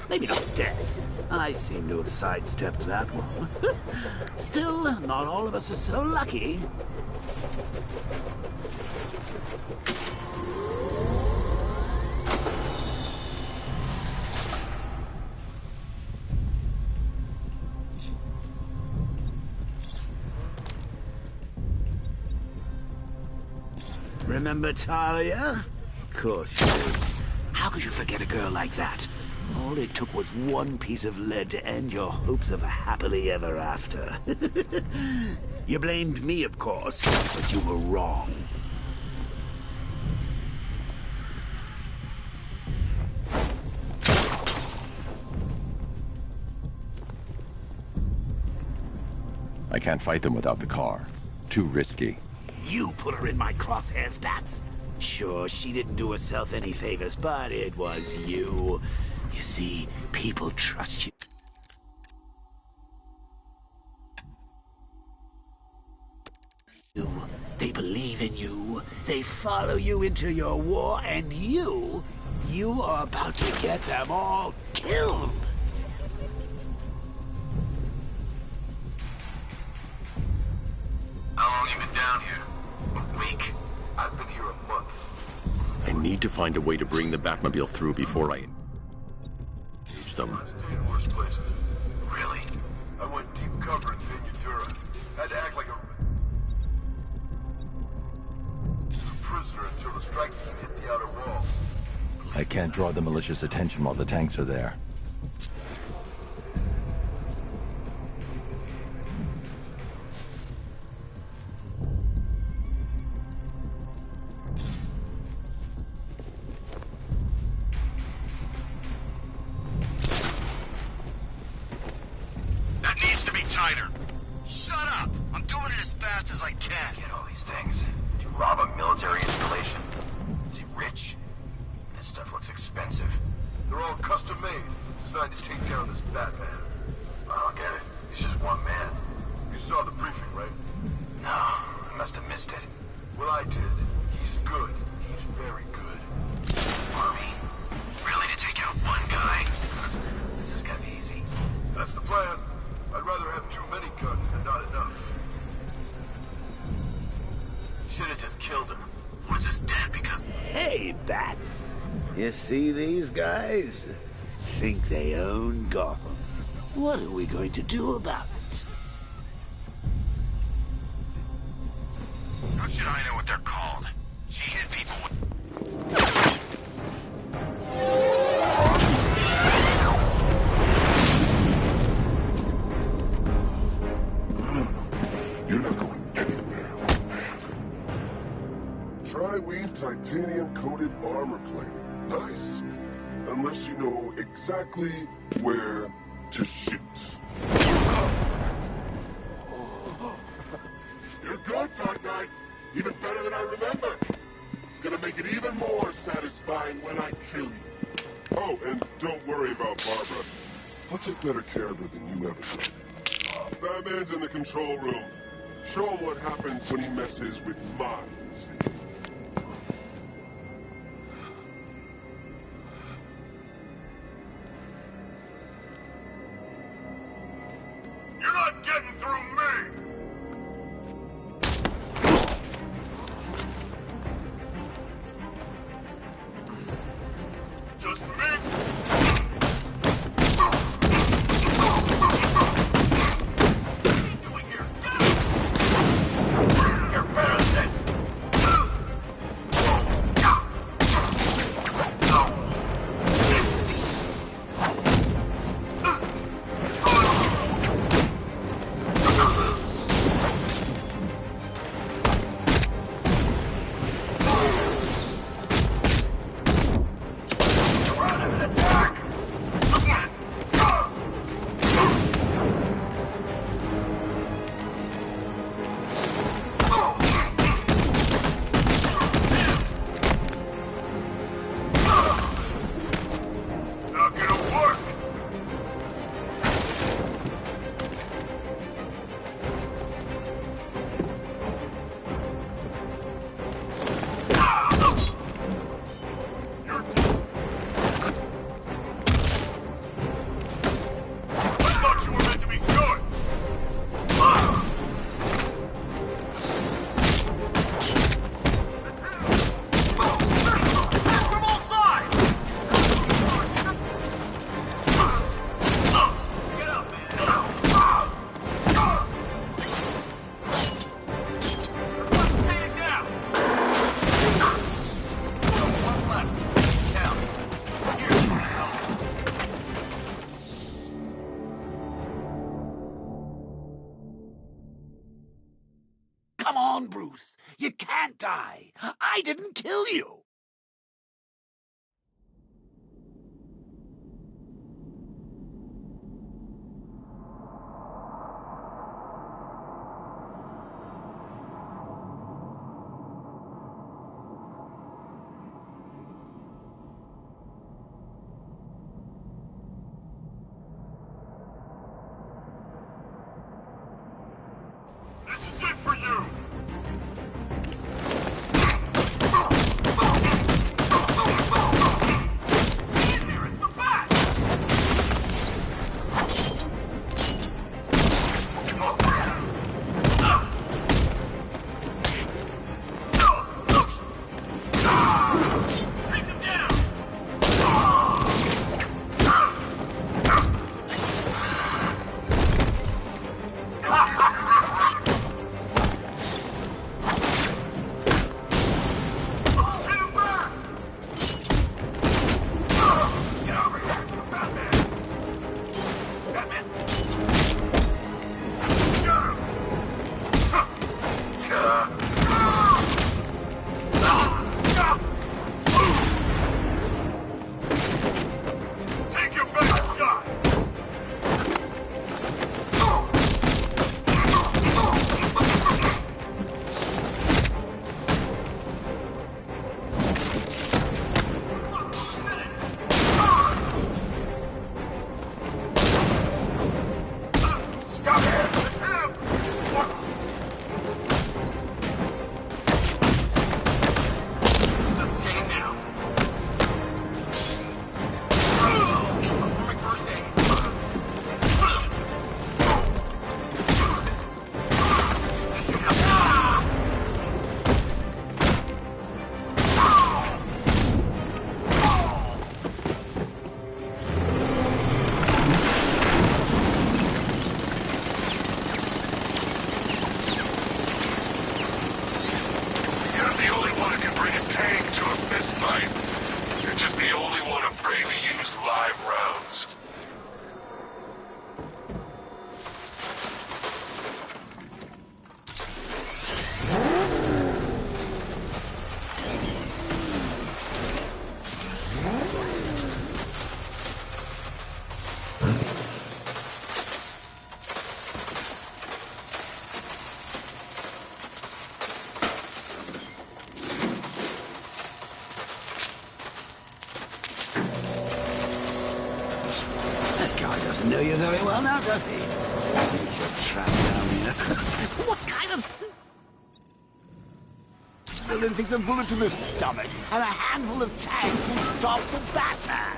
Maybe not death. I seem to have sidestepped that one. Still, not all of us are so lucky. Remember Talia? Of course you do. How could you forget a girl like that? All it took was one piece of lead to end your hopes of a happily ever after. You blamed me, of course, but you were wrong. I can't fight them without the car. Too risky. You put her in my crosshairs, Bats. Sure, she didn't do herself any favors, but it was you. You see, people trust you. They believe in you. They follow you into your war, and you are about to get them all killed. How long you been down here? A week? I've been here a month. I need to find a way to bring the Batmobile through before I engage them. I stayed in worse places. Really? I went deep cover in Miniatura. Had to act like a prisoner until the strike team hit the outer wall. I can't draw the militia's attention while the tanks are there. tighter. Shut up! I'm doing it as fast as I can. Get all these things. Did you rob a military installation? Is he rich? This stuff looks expensive. They're all custom made, designed to take down this Batman. I don't get it. He's just one man. You saw the briefing, right? No, I must have missed it. Well, I did. He's good. He's very good. Army? Really, to take out one guy? This is gonna be easy. That's the plan. I'd rather have too many guns than not enough. Should have just killed him. What's his dead because... Hey, Bats. You see these guys? Think they own Gotham. What are we going to do about it? How should I know what they're called? She hit people with... You're not going anywhere. Tri-weave titanium-coated armor plating. Nice. Unless you know exactly where to shoot. You're good, Dark Knight. Even better than I remember. It's gonna make it even more satisfying when I kill you. Oh, and don't worry about Barbara. I'll take better care of her than you ever did. Batman's in the control room. Show him what happens when he messes with minds. You're not getting through me! Just me? You're better than this! Come on, Bruce. You can't die. I didn't kill you. This is it for you! Doesn't know you very well now, does he? I think you're trapped down here. What kind of... Villain thinks a bullet to the stomach and a handful of tanks will stop the Batman.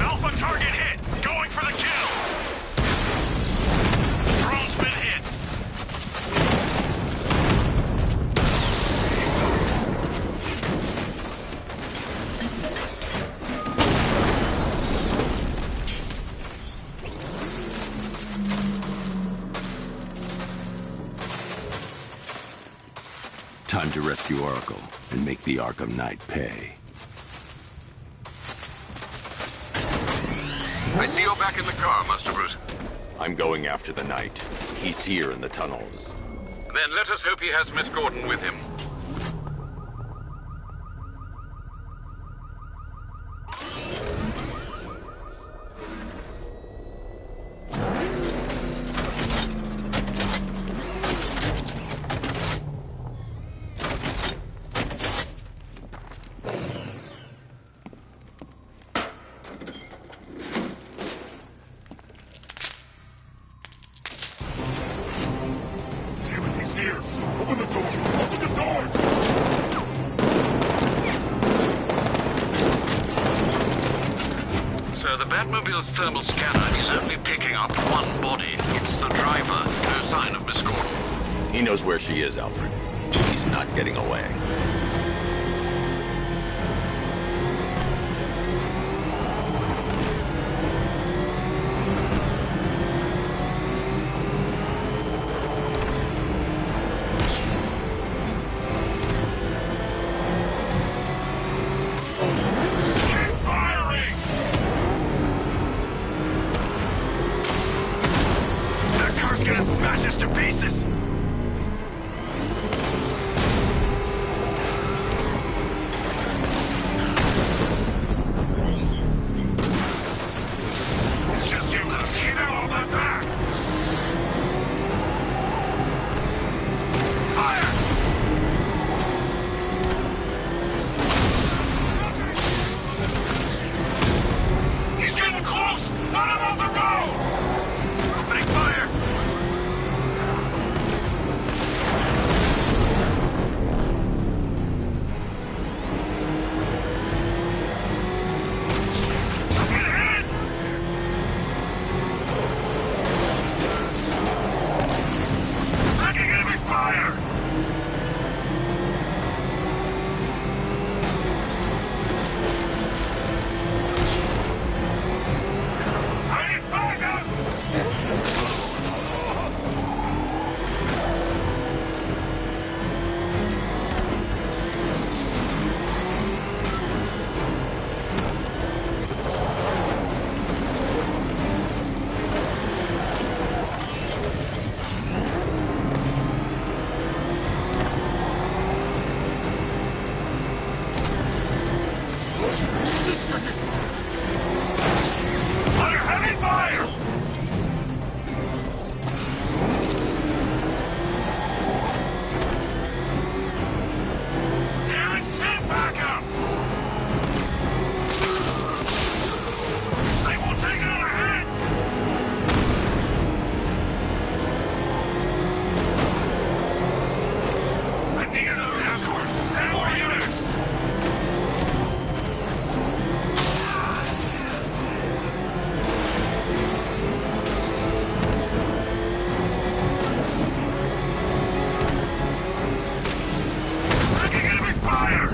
Alpha target hit! Going for the kill! Drone's been hit! Time to rescue Oracle and make the Arkham Knight pay. I see you're back in the car, Master Bruce. I'm going after the Knight. He's here in the tunnels. Then let us hope he has Miss Gordon with him. Batmobile's thermal scanner is only picking up one body. It's the driver. No sign of Miss Gordon. He knows where she is, Alfred. He's not getting away. Under heavy fire! Damn it, sit back up! They won't take another hit! I need another escort! Send more units! Taking enemy fire!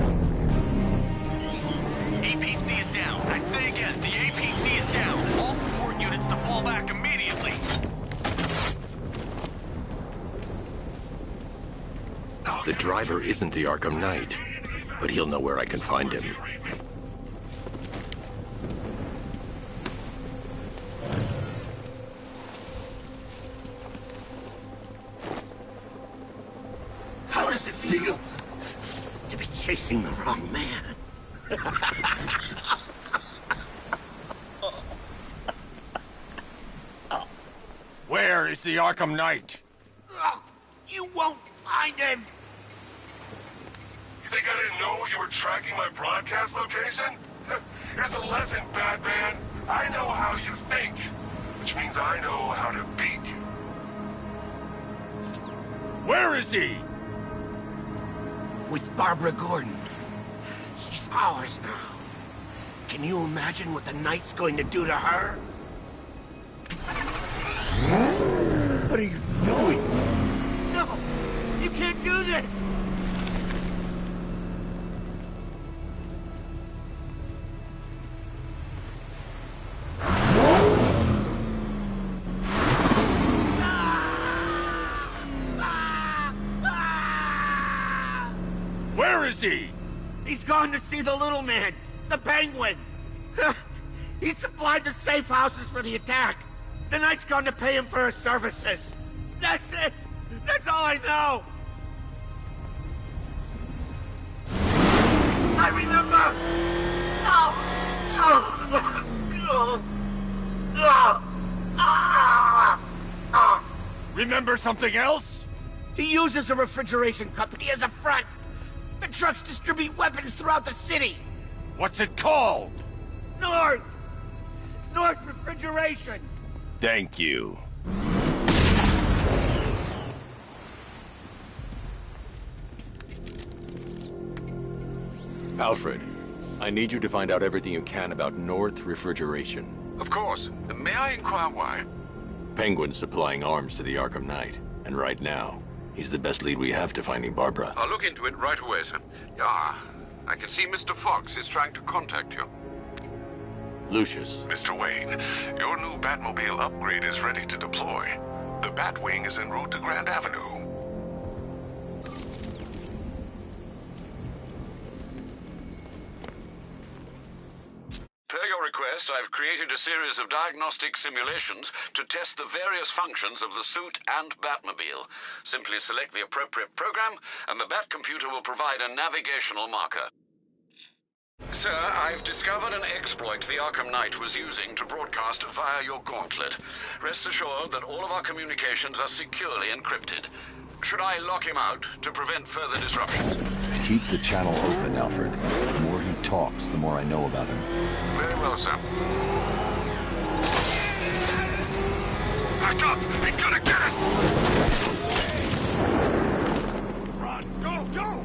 APC is down. I say again, the APC is down. All support units to fall back immediately. The driver isn't the Arkham Knight, but he'll know where I can find him. How does it feel to be chasing the wrong man? Where is the Arkham Knight? You won't find him! You think I didn't know you were tracking my broadcast location? Here's a lesson, Batman. I know how you think, which means I know how to beat you. Where is he? With Barbara Gordon. She's ours now. Can you imagine what the Knight's going to do to her? What are you doing? No! You can't do this! Where is he? He's gone to see the little man, the Penguin. He supplied the safe houses for the attack. The Knight's gone to pay him for his services. That's it. That's all I know. I remember. Remember something else? He uses a refrigeration company as a front. The trucks distribute weapons throughout the city. What's it called? North Refrigeration. Thank you. Alfred, I need you to find out everything you can about North Refrigeration. Of course. May I inquire why? Penguin's supplying arms to the Arkham Knight, and right now, he's the best lead we have to finding Barbara. I'll look into it right away, sir. Yeah, I can see Mr. Fox is trying to contact you. Lucius. Mr. Wayne, your new Batmobile upgrade is ready to deploy. The Batwing is en route to Grand Avenue. Per your request, I've created a series of diagnostic simulations to test the various functions of the suit and Batmobile. Simply select the appropriate program, and the Bat computer will provide a navigational marker. Sir, I've discovered an exploit the Arkham Knight was using to broadcast via your gauntlet. Rest assured that all of our communications are securely encrypted. Should I lock him out to prevent further disruptions? Keep the channel open, Alfred. The more he talks, the more I know about him. Very well, sir. Back up! He's gonna get us! Run! Go! Go!